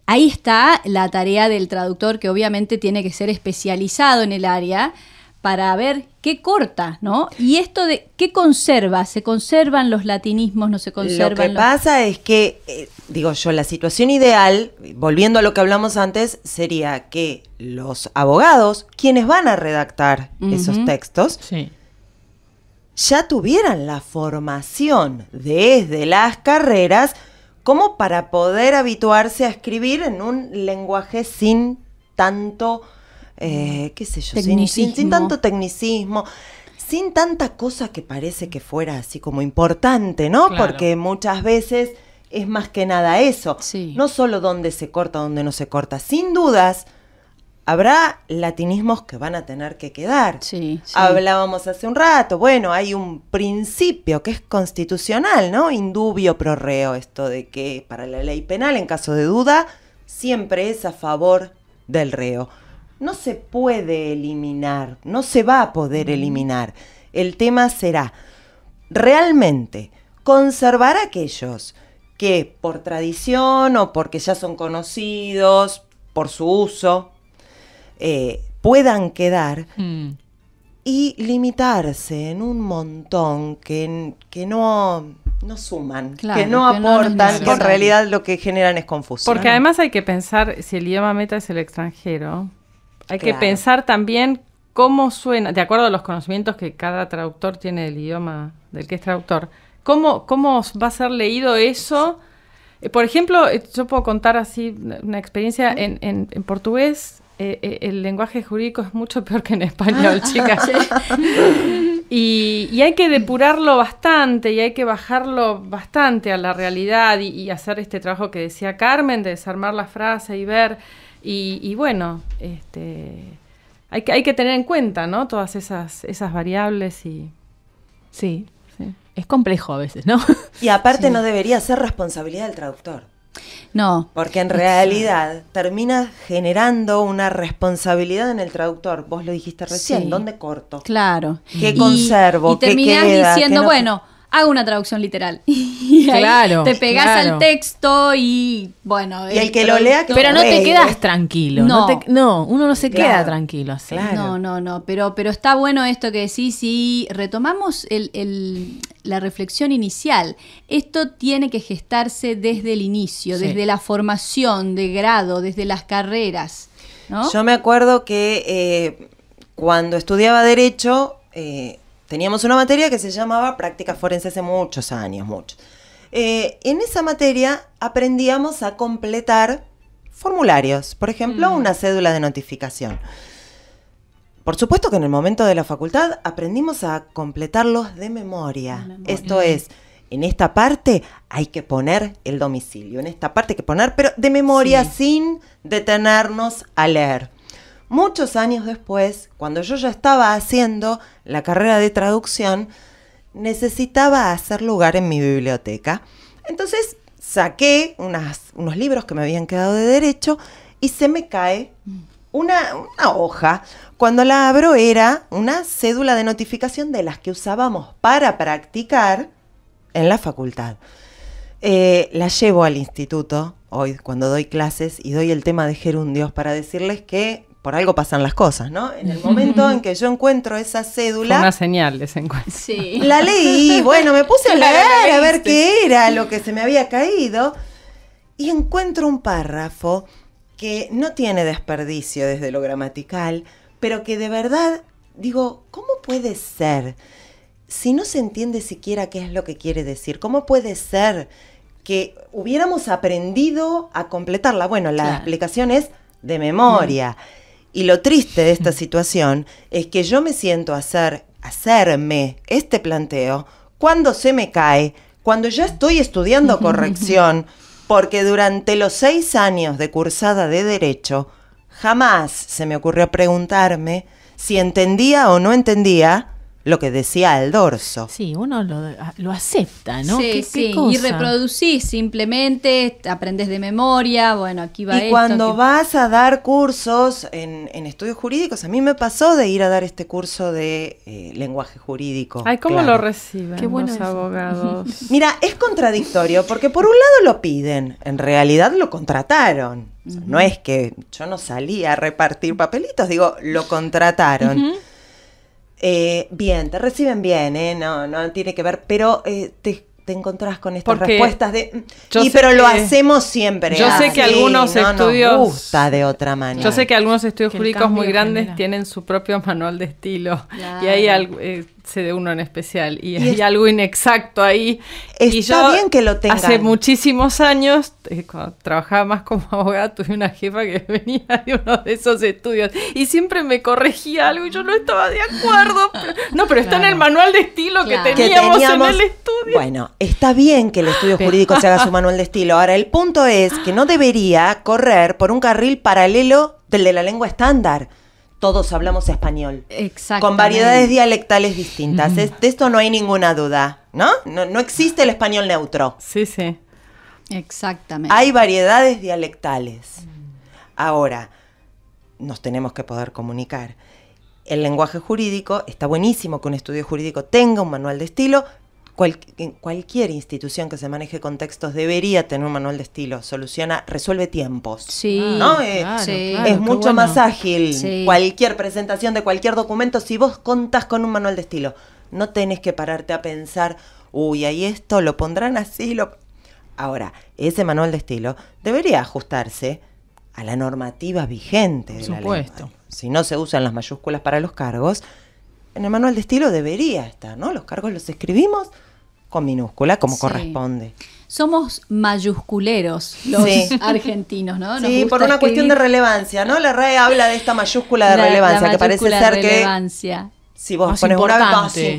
Ahí está la tarea del traductor, que obviamente tiene que ser especializado en el área para ver qué corta, ¿no? Y esto de qué conserva, ¿se conservan los latinismos, no se conservan? Lo que pasa es que, digo yo, la situación ideal, volviendo a lo que hablamos antes, sería que los abogados, quienes van a redactar esos textos, ya tuvieran la formación desde las carreras como para poder habituarse a escribir en un lenguaje sin tanto, qué sé yo, sin tanto tecnicismo, sin tanta cosa que parece que fuera así como importante, ¿no? Claro. Porque muchas veces es más que nada eso, no solo dónde se corta, dónde no se corta. Sin dudas, habrá latinismos que van a tener que quedar. Hablábamos hace un rato, bueno, hay un principio que es constitucional, ¿no? Indubio pro reo, esto de que para la ley penal, en caso de duda, siempre es a favor del reo. No se puede eliminar, no se va a poder eliminar. El tema será realmente conservar a aquellos que por tradición o porque ya son conocidos, por su uso, puedan quedar y limitarse en un montón que no suman, que no aportan, que en realidad lo que generan es confusión. Porque además hay que pensar, si el idioma meta es el extranjero, hay que pensar también cómo suena, de acuerdo a los conocimientos que cada traductor tiene del idioma del que es traductor, cómo va a ser leído eso. Por ejemplo, yo puedo contar así una experiencia en portugués. El lenguaje jurídico es mucho peor que en español, chicas. Y hay que depurarlo bastante y hay que bajarlo bastante a la realidad y hacer este trabajo que decía Carmen, de desarmar la frase y ver. Y bueno, hay que tener en cuenta, ¿no? Todas esas variables y... Sí, es complejo a veces, ¿no? Y aparte no debería ser responsabilidad del traductor. No. Porque en realidad termina generando una responsabilidad en el traductor. Vos lo dijiste recién, ¿dónde corto? Claro. ¿Qué conservo? Y terminás diciendo, bueno, hago una traducción literal. Y ahí te pegás al texto y bueno. Y el que lo lea, que pero no te quedas tranquilo. No, uno no se queda tranquilo así. Claro. No. Pero está bueno esto que decís, si retomamos la reflexión inicial. Esto tiene que gestarse desde el inicio, desde la formación de grado, desde las carreras, ¿no? Yo me acuerdo que cuando estudiaba Derecho, teníamos una materia que se llamaba Práctica Forense hace muchos años, en esa materia aprendíamos a completar formularios, por ejemplo, una cédula de notificación. Por supuesto que en el momento de la facultad aprendimos a completarlos de memoria. Esto es, en esta parte hay que poner el domicilio, en esta parte hay que poner, pero de memoria, sin detenernos a leer. Muchos años después, cuando yo ya estaba haciendo la carrera de traducción, necesitaba hacer lugar en mi biblioteca. Entonces saqué unos libros que me habían quedado de Derecho y se me cae una hoja. Cuando la abro era una cédula de notificación de las que usábamos para practicar en la facultad. La llevo al instituto hoy cuando doy clases y doy el tema de gerundios para decirles que por algo pasan las cosas, ¿no? En el momento en que yo encuentro esa cédula... Fue una señal de ese encuentro. Sí. La leí, bueno, me puse a leer a ver qué era lo que se me había caído y encuentro un párrafo que no tiene desperdicio desde lo gramatical, pero que de verdad, digo, ¿cómo puede ser? Si no se entiende siquiera qué es lo que quiere decir, ¿cómo puede ser que hubiéramos aprendido a completarla? Bueno, la explicación es de memoria. Y lo triste de esta situación es que yo me siento a hacerme este planteo cuando se me cae, cuando ya estoy estudiando corrección, porque durante los 6 años de cursada de Derecho, jamás se me ocurrió preguntarme si entendía o no entendía lo que decía el dorso. Sí, uno lo acepta, ¿no? Sí, ¿Qué cosa? Y reproducís simplemente, aprendés de memoria, bueno, aquí va Y esto. cuando vas a dar cursos en estudios jurídicos, a mí me pasó de ir a dar este curso de lenguaje jurídico. Ay, ¿cómo claro. lo reciben Qué bueno los eso. abogados? Mira, es contradictorio, porque por un lado lo piden, en realidad lo contrataron. O sea, no es que yo no salí a repartir papelitos, digo, lo contrataron. Bien, te reciben bien, no tiene que ver, pero te encontrás con estas Porque respuestas de yo sé pero lo que- hacemos siempre. yo sé que algunos no estudios- nos gusta de otra manera. Yo sé que algunos estudios Que el jurídicos muy cambio grandes genera. tienen su propio manual de estilo. Claro. Y hay algo, sé de uno en especial, y hay algo inexacto ahí. Y Está bien que lo tengan. Hace muchísimos años, cuando trabajaba más como abogada, tuve una jefa que venía de uno de esos estudios y siempre me corregía algo y yo no estaba de acuerdo. Pero está en el manual de estilo Claro. que que teníamos en el estudio. Bueno, está bien que el estudio jurídico se haga su manual de estilo. Ahora, el punto es que no debería correr por un carril paralelo del de la lengua estándar. Todos hablamos español. Exactamente. Con variedades dialectales distintas. De esto no hay ninguna duda, ¿no? No existe el español neutro. Sí, sí. Exactamente. Hay variedades dialectales. Ahora, nos tenemos que poder comunicar. El lenguaje jurídico, está buenísimo que un estudio jurídico tenga un manual de estilo. Cualquier institución que se maneje con textos debería tener un manual de estilo. Resuelve tiempos. Sí, ¿no? Claro, sí. claro, Es qué mucho bueno. más ágil Sí. cualquier presentación de cualquier documento si vos contás con un manual de estilo. No tenés que pararte a pensar, uy, ahí esto lo pondrán así. Ahora, ese manual de estilo debería ajustarse a la normativa vigente de Por la supuesto. lengua. Si no se usan las mayúsculas para los cargos, en el manual de estilo debería estar, ¿no? Los cargos los escribimos con minúscula, como Sí. corresponde. Somos mayúsculeros los Sí. argentinos, ¿no? Nos Sí, gusta por una cuestión de escribir relevancia, ¿no? La RAE habla de esta mayúscula de la relevancia, que parece mayúscula ser relevancia. que si vos Más pones una vez más importante,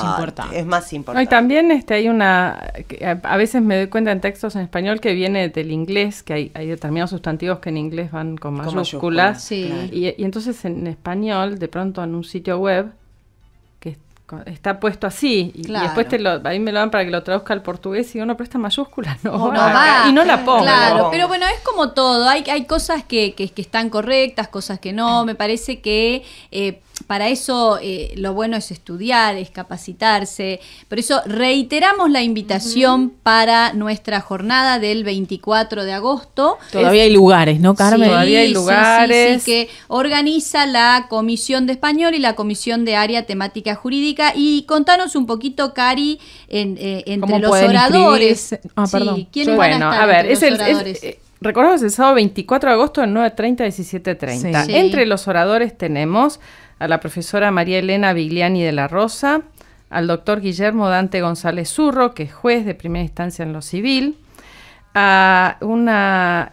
importante, es más No, y importante. también hay una, que a veces me doy cuenta en textos en español que viene del inglés, que hay determinados sustantivos que en inglés van con mayúsculas. Sí. claro. Y entonces en español, de pronto en un sitio web, que está puesto así, y Claro. después ahí me lo dan para que lo traduzca al portugués, y digo, no, pero esta mayúscula no, No va va. acá. Y no la pongo. Claro, pero bueno, es como todo. Hay cosas que están correctas, cosas que no. Me parece que para eso lo bueno es estudiar, es capacitarse. Por eso reiteramos la invitación para nuestra jornada del 24 de agosto. Todavía hay lugares, ¿no, Carmen? Todavía hay lugares. Sí, que organiza la Comisión de Español y la Comisión de Área Temática Jurídica. Y contanos un poquito, Cari, entre ¿Cómo los pueden oradores. inscribirse? Ah, perdón. Sí, ¿quiénes Bueno, van a estar a ver, entre los oradores? recordamos el sábado 24 de agosto de 9:30 a 17:30. Sí. Entre los oradores tenemos a la profesora María Elena Vigliani de la Rosa, al doctor Guillermo Dante González Zurro, que es juez de primera instancia en lo civil, a una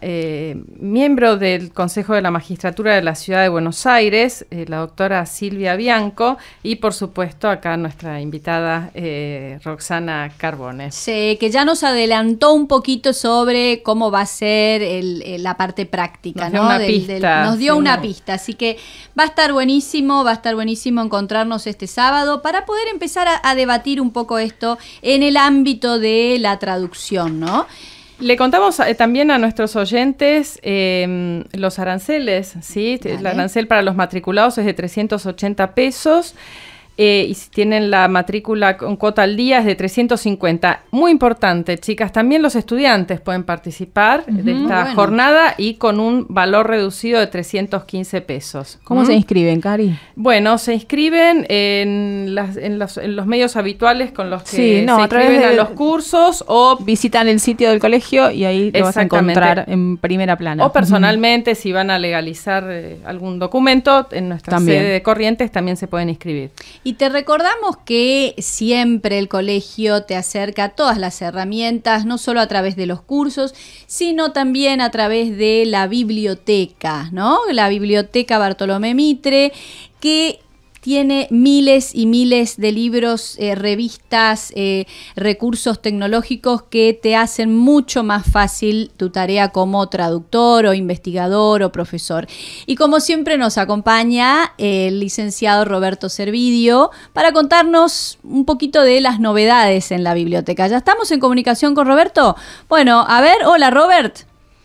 miembro del Consejo de la Magistratura de la Ciudad de Buenos Aires, la doctora Silvia Bianco, y por supuesto acá nuestra invitada Roxana Carbone. Sí, que ya nos adelantó un poquito sobre cómo va a ser la parte práctica, Nos dio ¿no? una pista, nos dio sí, una ¿no? pista, así que va a estar buenísimo encontrarnos este sábado para poder empezar a debatir un poco esto en el ámbito de la traducción, ¿no? Le contamos también a nuestros oyentes los aranceles, ¿sí? Dale. El arancel para los matriculados es de 380 pesos. Y si tienen la matrícula con cuota al día es de 350. Muy importante, chicas, también los estudiantes pueden participar de esta bueno. jornada y con un valor reducido de 315 pesos. ¿Cómo se inscriben, Cari? Bueno, se inscriben en los medios habituales con los que Sí, no, se a través inscriben a de- los cursos o Visitan el sitio del colegio y ahí lo vas a Exactamente. encontrar en primera plana. o personalmente, si van a legalizar algún documento, en nuestra También. sede de Corrientes también se pueden inscribir. Y te recordamos que siempre el colegio te acerca todas las herramientas, no solo a través de los cursos, sino también a través de la biblioteca, ¿no? La biblioteca Bartolomé Mitre, que tiene miles y miles de libros, revistas, recursos tecnológicos que te hacen mucho más fácil tu tarea como traductor o investigador o profesor. Y como siempre nos acompaña el licenciado Roberto Servideo para contarnos un poquito de las novedades en la biblioteca. ¿Ya estamos en comunicación con Roberto? Bueno, a ver, hola Robert.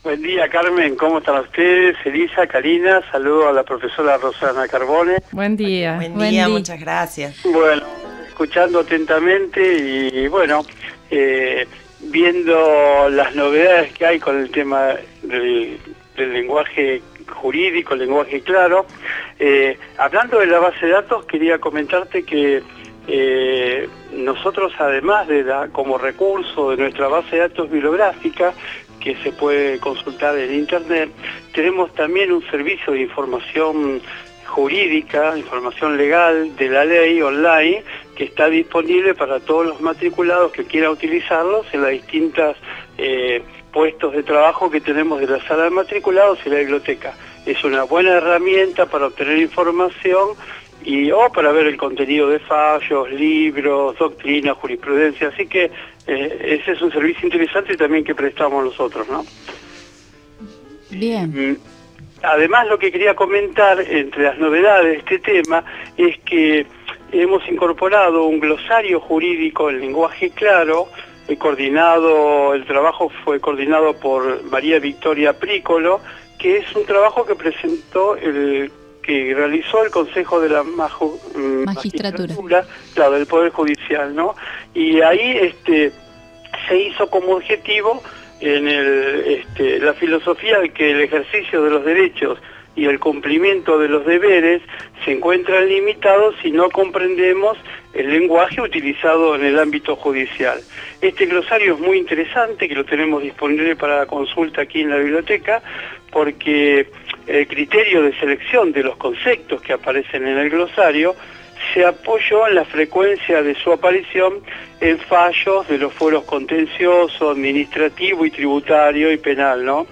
Buen día, Carmen, ¿cómo están ustedes? Elisa, Karina, saludo a la profesora Rosana Carbone. Buen día. Buen día, muchas gracias. Bueno, escuchando atentamente y bueno, viendo las novedades que hay con el tema del lenguaje jurídico, el lenguaje claro. Hablando de la base de datos, quería comentarte que nosotros, además de como recurso de nuestra base de datos bibliográfica, que se puede consultar en internet, tenemos también un servicio de información jurídica, información legal de la ley online, que está disponible para todos los matriculados que quieran utilizarlos en las distintas puestos de trabajo que tenemos de la sala de matriculados y la biblioteca. Es una buena herramienta para obtener información o para ver el contenido de fallos, libros, doctrina, jurisprudencia, así que ese es un servicio interesante también que prestamos nosotros, ¿no? Bien. Además, lo que quería comentar entre las novedades de este tema es que hemos incorporado un glosario jurídico en lenguaje claro, el trabajo fue coordinado por María Victoria Prícolo, que es un trabajo que presentó que realizó el Consejo de la Magistratura, claro, del Poder Judicial, ¿no? Y ahí se hizo como objetivo en la filosofía de que el ejercicio de los derechos y el cumplimiento de los deberes se encuentran limitados si no comprendemos el lenguaje utilizado en el ámbito judicial. Este glosario es muy interesante, que lo tenemos disponible para consulta aquí en la biblioteca, porque el criterio de selección de los conceptos que aparecen en el glosario se apoyó en la frecuencia de su aparición en fallos de los fueros contencioso, administrativo y tributario y penal, ¿no?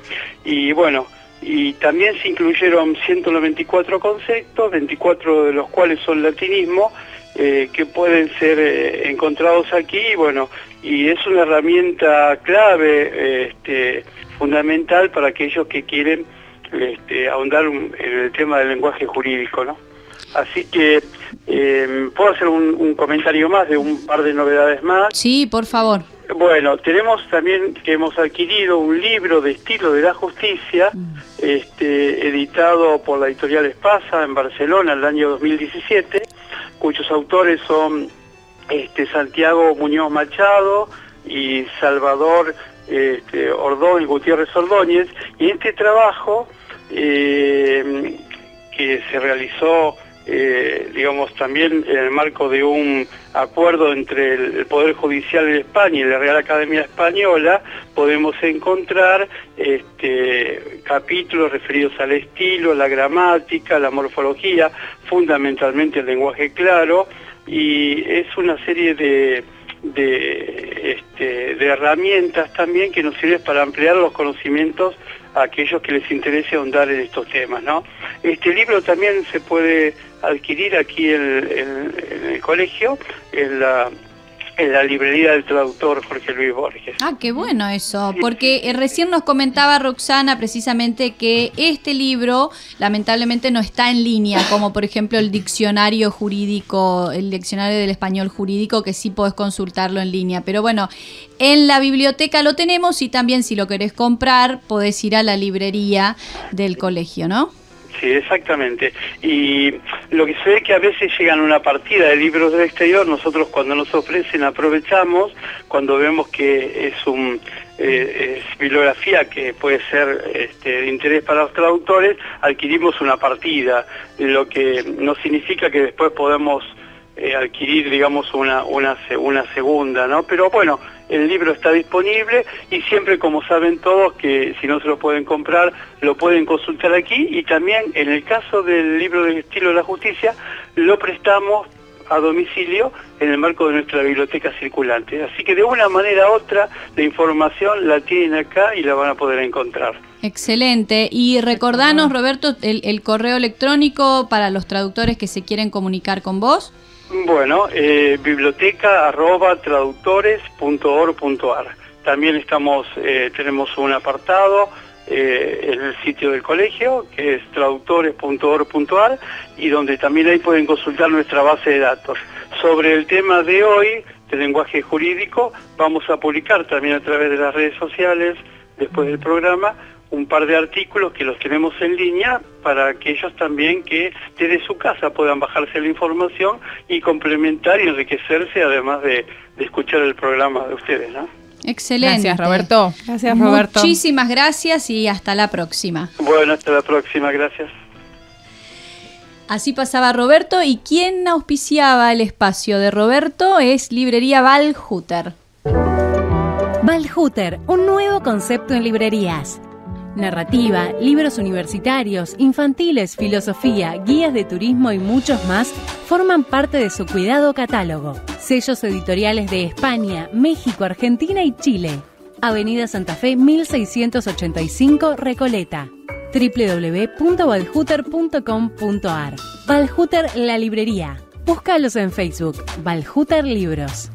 Y bueno, y también se incluyeron 194 conceptos, 24 de los cuales son latinismo, que pueden ser encontrados aquí, y bueno, y es una herramienta clave, fundamental para aquellos que quieren ahondar en el tema del lenguaje jurídico, ¿no? Así que, ¿puedo hacer un comentario más de un par de novedades más? Sí, por favor. Bueno, tenemos también que hemos adquirido un libro de estilo de la justicia, editado por la editorial Espasa en Barcelona en el año 2017, cuyos autores son Santiago Muñoz Machado y Salvador Gutiérrez Ordóñez, y este trabajo que se realizó digamos también en el marco de un acuerdo entre el Poder Judicial de España y la Real Academia Española, podemos encontrar capítulos referidos al estilo, la gramática, la morfología, fundamentalmente el lenguaje claro, y es una serie de herramientas también que nos sirven para ampliar los conocimientos a aquellos que les interese ahondar en estos temas, ¿no? Este libro también se puede adquirir aquí en el colegio, en la librería del traductor Jorge Luis Borges. Ah, qué bueno eso, porque recién nos comentaba Roxana precisamente que este libro lamentablemente no está en línea, como por ejemplo el diccionario jurídico, el diccionario del español jurídico, que sí podés consultarlo en línea, pero bueno, en la biblioteca lo tenemos, y también si lo querés comprar podés ir a la librería del colegio, ¿no? Sí, exactamente. Y lo que se ve que a veces llegan una partida de libros del exterior, nosotros cuando nos ofrecen aprovechamos, cuando vemos que es bibliografía que puede ser de interés para los traductores, adquirimos una partida, lo que no significa que después podemos adquirir, digamos, una segunda, ¿no? Pero bueno, el libro está disponible y siempre, como saben todos, que si no se lo pueden comprar, lo pueden consultar aquí, y también en el caso del libro del estilo de la justicia, lo prestamos a domicilio en el marco de nuestra biblioteca circulante. Así que de una manera u otra, la información la tienen acá y la van a poder encontrar. Excelente. Y recordanos, Roberto, el correo electrónico para los traductores que se quieren comunicar con vos. Bueno, biblioteca@traductores.org.ar. También tenemos un apartado en el sitio del colegio, que es traductores.org.ar, y donde también ahí pueden consultar nuestra base de datos. Sobre el tema de hoy, de lenguaje jurídico, vamos a publicar también a través de las redes sociales, después del programa, un par de artículos que los tenemos en línea para aquellos también que desde su casa puedan bajarse la información y complementar y enriquecerse, además de escuchar el programa de ustedes, ¿no? Excelente. Gracias, Roberto. Gracias, Roberto. Muchísimas gracias y hasta la próxima. Bueno, hasta la próxima, gracias. Así pasaba Roberto, y quien auspiciaba el espacio de Roberto es Librería Valhuter. Valhuter, un nuevo concepto en librerías. Narrativa, libros universitarios, infantiles, filosofía, guías de turismo y muchos más forman parte de su cuidado catálogo. Sellos editoriales de España, México, Argentina y Chile. Avenida Santa Fe 1685, Recoleta. www.valhuter.com.ar. Valhuter, la librería. Búscalos en Facebook, Valhuter Libros.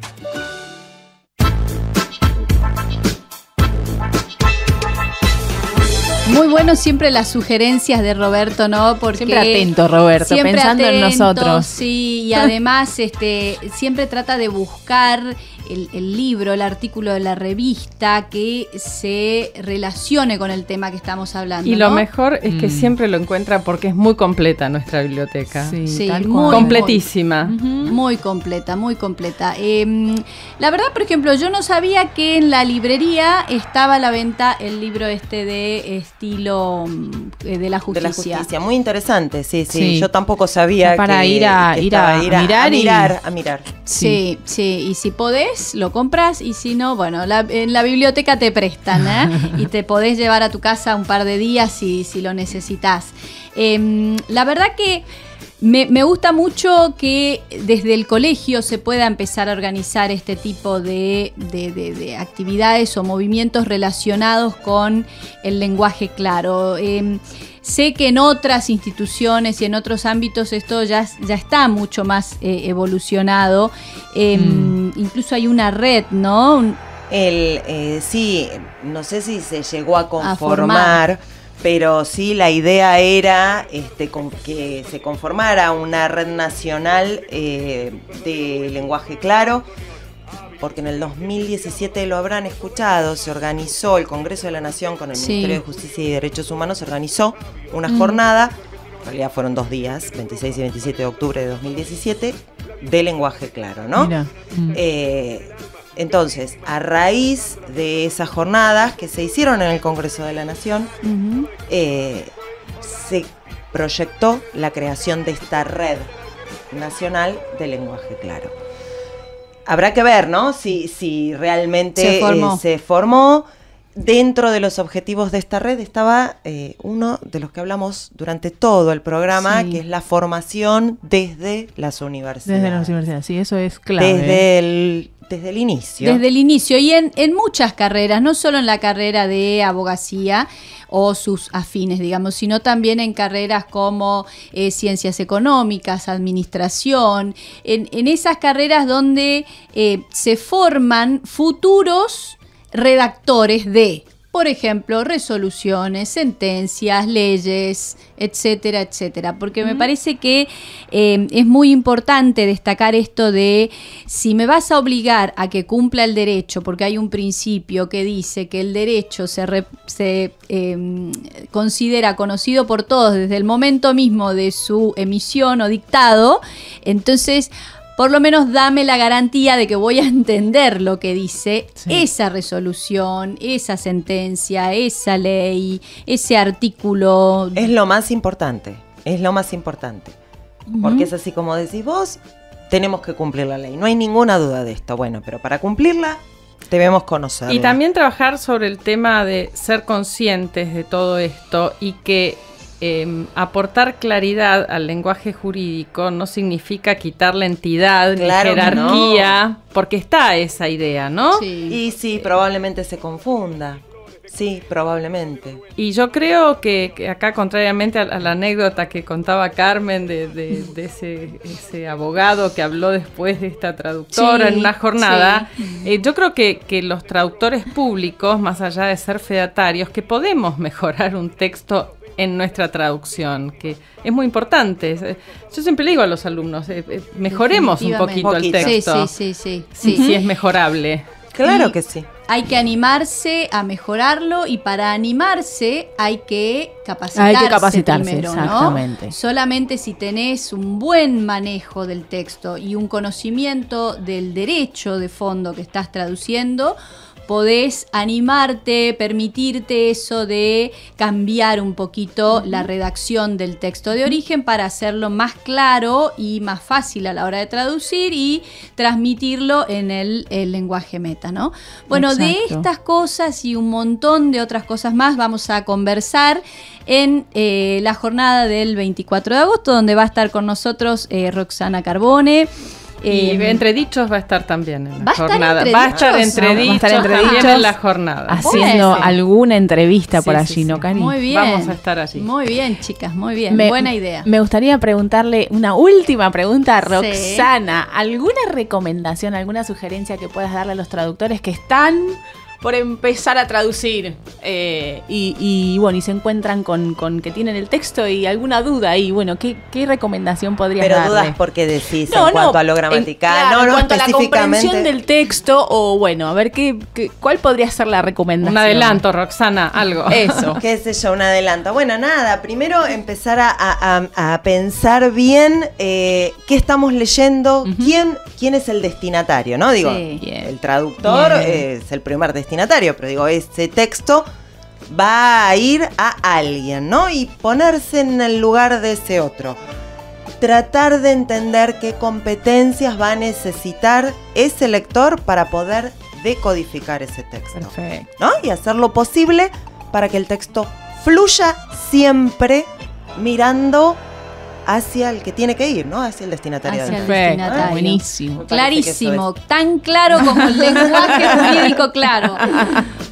Muy bueno siempre las sugerencias de Roberto, ¿no? Porque siempre atento, Roberto, siempre pensando atento, en nosotros. Sí, y además siempre trata de buscar el libro, el artículo de la revista que se relacione con el tema que estamos hablando. Y ¿no? lo mejor es que siempre lo encuentra porque es muy completa nuestra biblioteca. Sí, tal muy, cual. Completísima. Muy completa, muy completa. La verdad, por ejemplo, yo no sabía que en la librería estaba a la venta el libro de estilo de la justicia. De la justicia, muy interesante, sí. Sí. Yo tampoco sabía para ir a mirar. Sí, y si podés, lo compras, y si no, bueno, en la biblioteca te prestan, y te podés llevar a tu casa un par de días si lo necesitas. La verdad que me gusta mucho que desde el colegio se pueda empezar a organizar este tipo de actividades o movimientos relacionados con el lenguaje claro. Sé que en otras instituciones y en otros ámbitos esto ya está mucho más evolucionado. Incluso hay una red, ¿no? Sí, no sé si se llegó a conformar, pero sí la idea era que se conformara una red nacional de lenguaje claro, porque en el 2017 lo habrán escuchado, se organizó el Congreso de la Nación con el Ministerio de Justicia y Derechos Humanos, se organizó una jornada, en realidad fueron 2 días, 26 y 27 de octubre de 2017, de lenguaje claro, ¿no? Entonces, a raíz de esas jornadas que se hicieron en el Congreso de la Nación, se proyectó la creación de esta red nacional de lenguaje claro. Habrá que ver, ¿no? Si realmente se formó. Dentro de los objetivos de esta red estaba uno de los que hablamos durante todo el programa, que es la formación desde las universidades. Desde las universidades, sí, eso es clave. Desde el inicio. Desde el inicio, y en muchas carreras, no solo en la carrera de abogacía o sus afines, digamos, sino también en carreras como ciencias económicas, administración, en esas carreras donde se forman futuros redactores de, por ejemplo, resoluciones, sentencias, leyes, etcétera, etcétera. Porque me parece que es muy importante destacar esto de, si me vas a obligar a que cumpla el derecho, porque hay un principio que dice que el derecho se considera conocido por todos desde el momento mismo de su emisión o dictado, entonces por lo menos dame la garantía de que voy a entender lo que dice esa resolución, esa sentencia, esa ley, ese artículo. Es lo más importante, porque es así como decís vos, tenemos que cumplir la ley, no hay ninguna duda de esto, bueno, pero para cumplirla debemos conocerla. Y también trabajar sobre el tema de ser conscientes de todo esto, y que aportar claridad al lenguaje jurídico no significa quitarle entidad, ni jerarquía, porque está esa idea, ¿no? Sí. Y sí, probablemente se confunda. Sí, probablemente. Y yo creo que acá, contrariamente a la anécdota que contaba Carmen de ese abogado que habló después de esta traductora en una jornada, yo creo que los traductores públicos, más allá de ser fedatarios, que podemos mejorar un texto en nuestra traducción, que es muy importante. Yo siempre le digo a los alumnos, mejoremos un poquito el texto. Sí. Si es mejorable. Claro que sí. Hay que animarse a mejorarlo y para animarse hay que capacitarse primero, exactamente. ¿no? Solamente si tenés un buen manejo del texto y un conocimiento del derecho de fondo que estás traduciendo, podés animarte, permitirte eso de cambiar un poquito la redacción del texto de origen para hacerlo más claro y más fácil a la hora de traducir y transmitirlo en el lenguaje meta, ¿no? Bueno, Exacto. De estas cosas y un montón de otras cosas más vamos a conversar en la jornada del 24 de agosto, donde va a estar con nosotros Roxana Carbone. Y Entre Dichos va a estar también en la jornada. Va a estar Entre Dichos también en la jornada. Haciendo alguna entrevista por allí, ¿no, Cari? Muy bien. Vamos a estar allí. Muy bien, chicas, muy bien. Buena idea. Me gustaría preguntarle una última pregunta a Roxana. ¿Alguna recomendación, alguna sugerencia que puedas darle a los traductores que están por empezar a traducir y se encuentran con que tienen el texto y alguna duda y bueno, ¿qué recomendación podrías darle? Pero dudas porque decís en cuanto a lo gramatical, en cuanto a la específicamente comprensión del texto o bueno, a ver cuál podría ser la recomendación. Un adelanto, Roxana, algo. Eso. ¿Qué sé yo? Un adelanto. Bueno, nada, primero empezar a pensar bien qué estamos leyendo, quién es el destinatario, ¿no? Digo, el traductor es el primer destinatario, pero digo, ese texto va a ir a alguien, ¿no? Y ponerse en el lugar de ese otro. Tratar de entender qué competencias va a necesitar ese lector para poder decodificar ese texto. Perfecto. ¿No? Y hacer lo posible para que el texto fluya siempre mirando hacia el que tiene que ir, ¿no? Hacia el destinatario. Hacia el destinatario. Buenísimo. Clarísimo, tan claro como el lenguaje jurídico claro.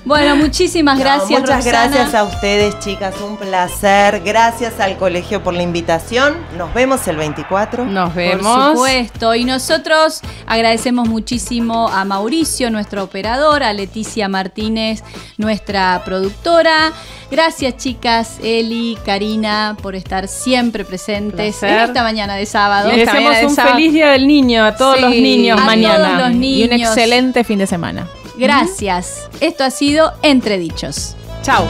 Bueno, muchísimas gracias, muchas Roxana. Gracias a ustedes, chicas, un placer. Gracias al colegio por la invitación. Nos vemos el 24. Nos vemos. Por supuesto. Y nosotros agradecemos muchísimo a Mauricio, nuestro operador, a Leticia Martínez, nuestra productora. Gracias, chicas, Eli, Karina, por estar siempre presentes en esta mañana de sábado. Les deseamos un feliz Día del Niño a todos los niños mañana. Todos los niños. Y un excelente fin de semana. Gracias. Esto ha sido Entre Dichos. Chao.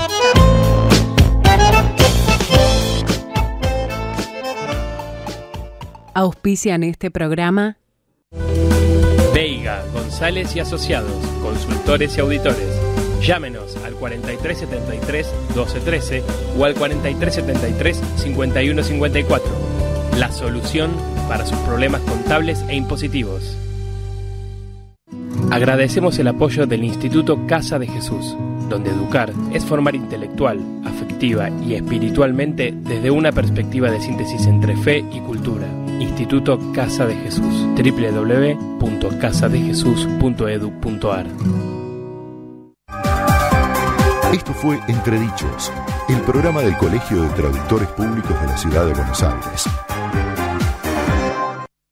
Auspician este programa Veiga, González y Asociados, consultores y auditores. Llámenos al 4373-1213 o al 4373-5154. La solución para sus problemas contables e impositivos. Agradecemos el apoyo del Instituto Casa de Jesús, donde educar es formar intelectual, afectiva y espiritualmente desde una perspectiva de síntesis entre fe y cultura. Instituto Casa de Jesús, www.casadejesús.edu.ar. Esto fue Entre Dichos, el programa del Colegio de Traductores Públicos de la Ciudad de Buenos Aires.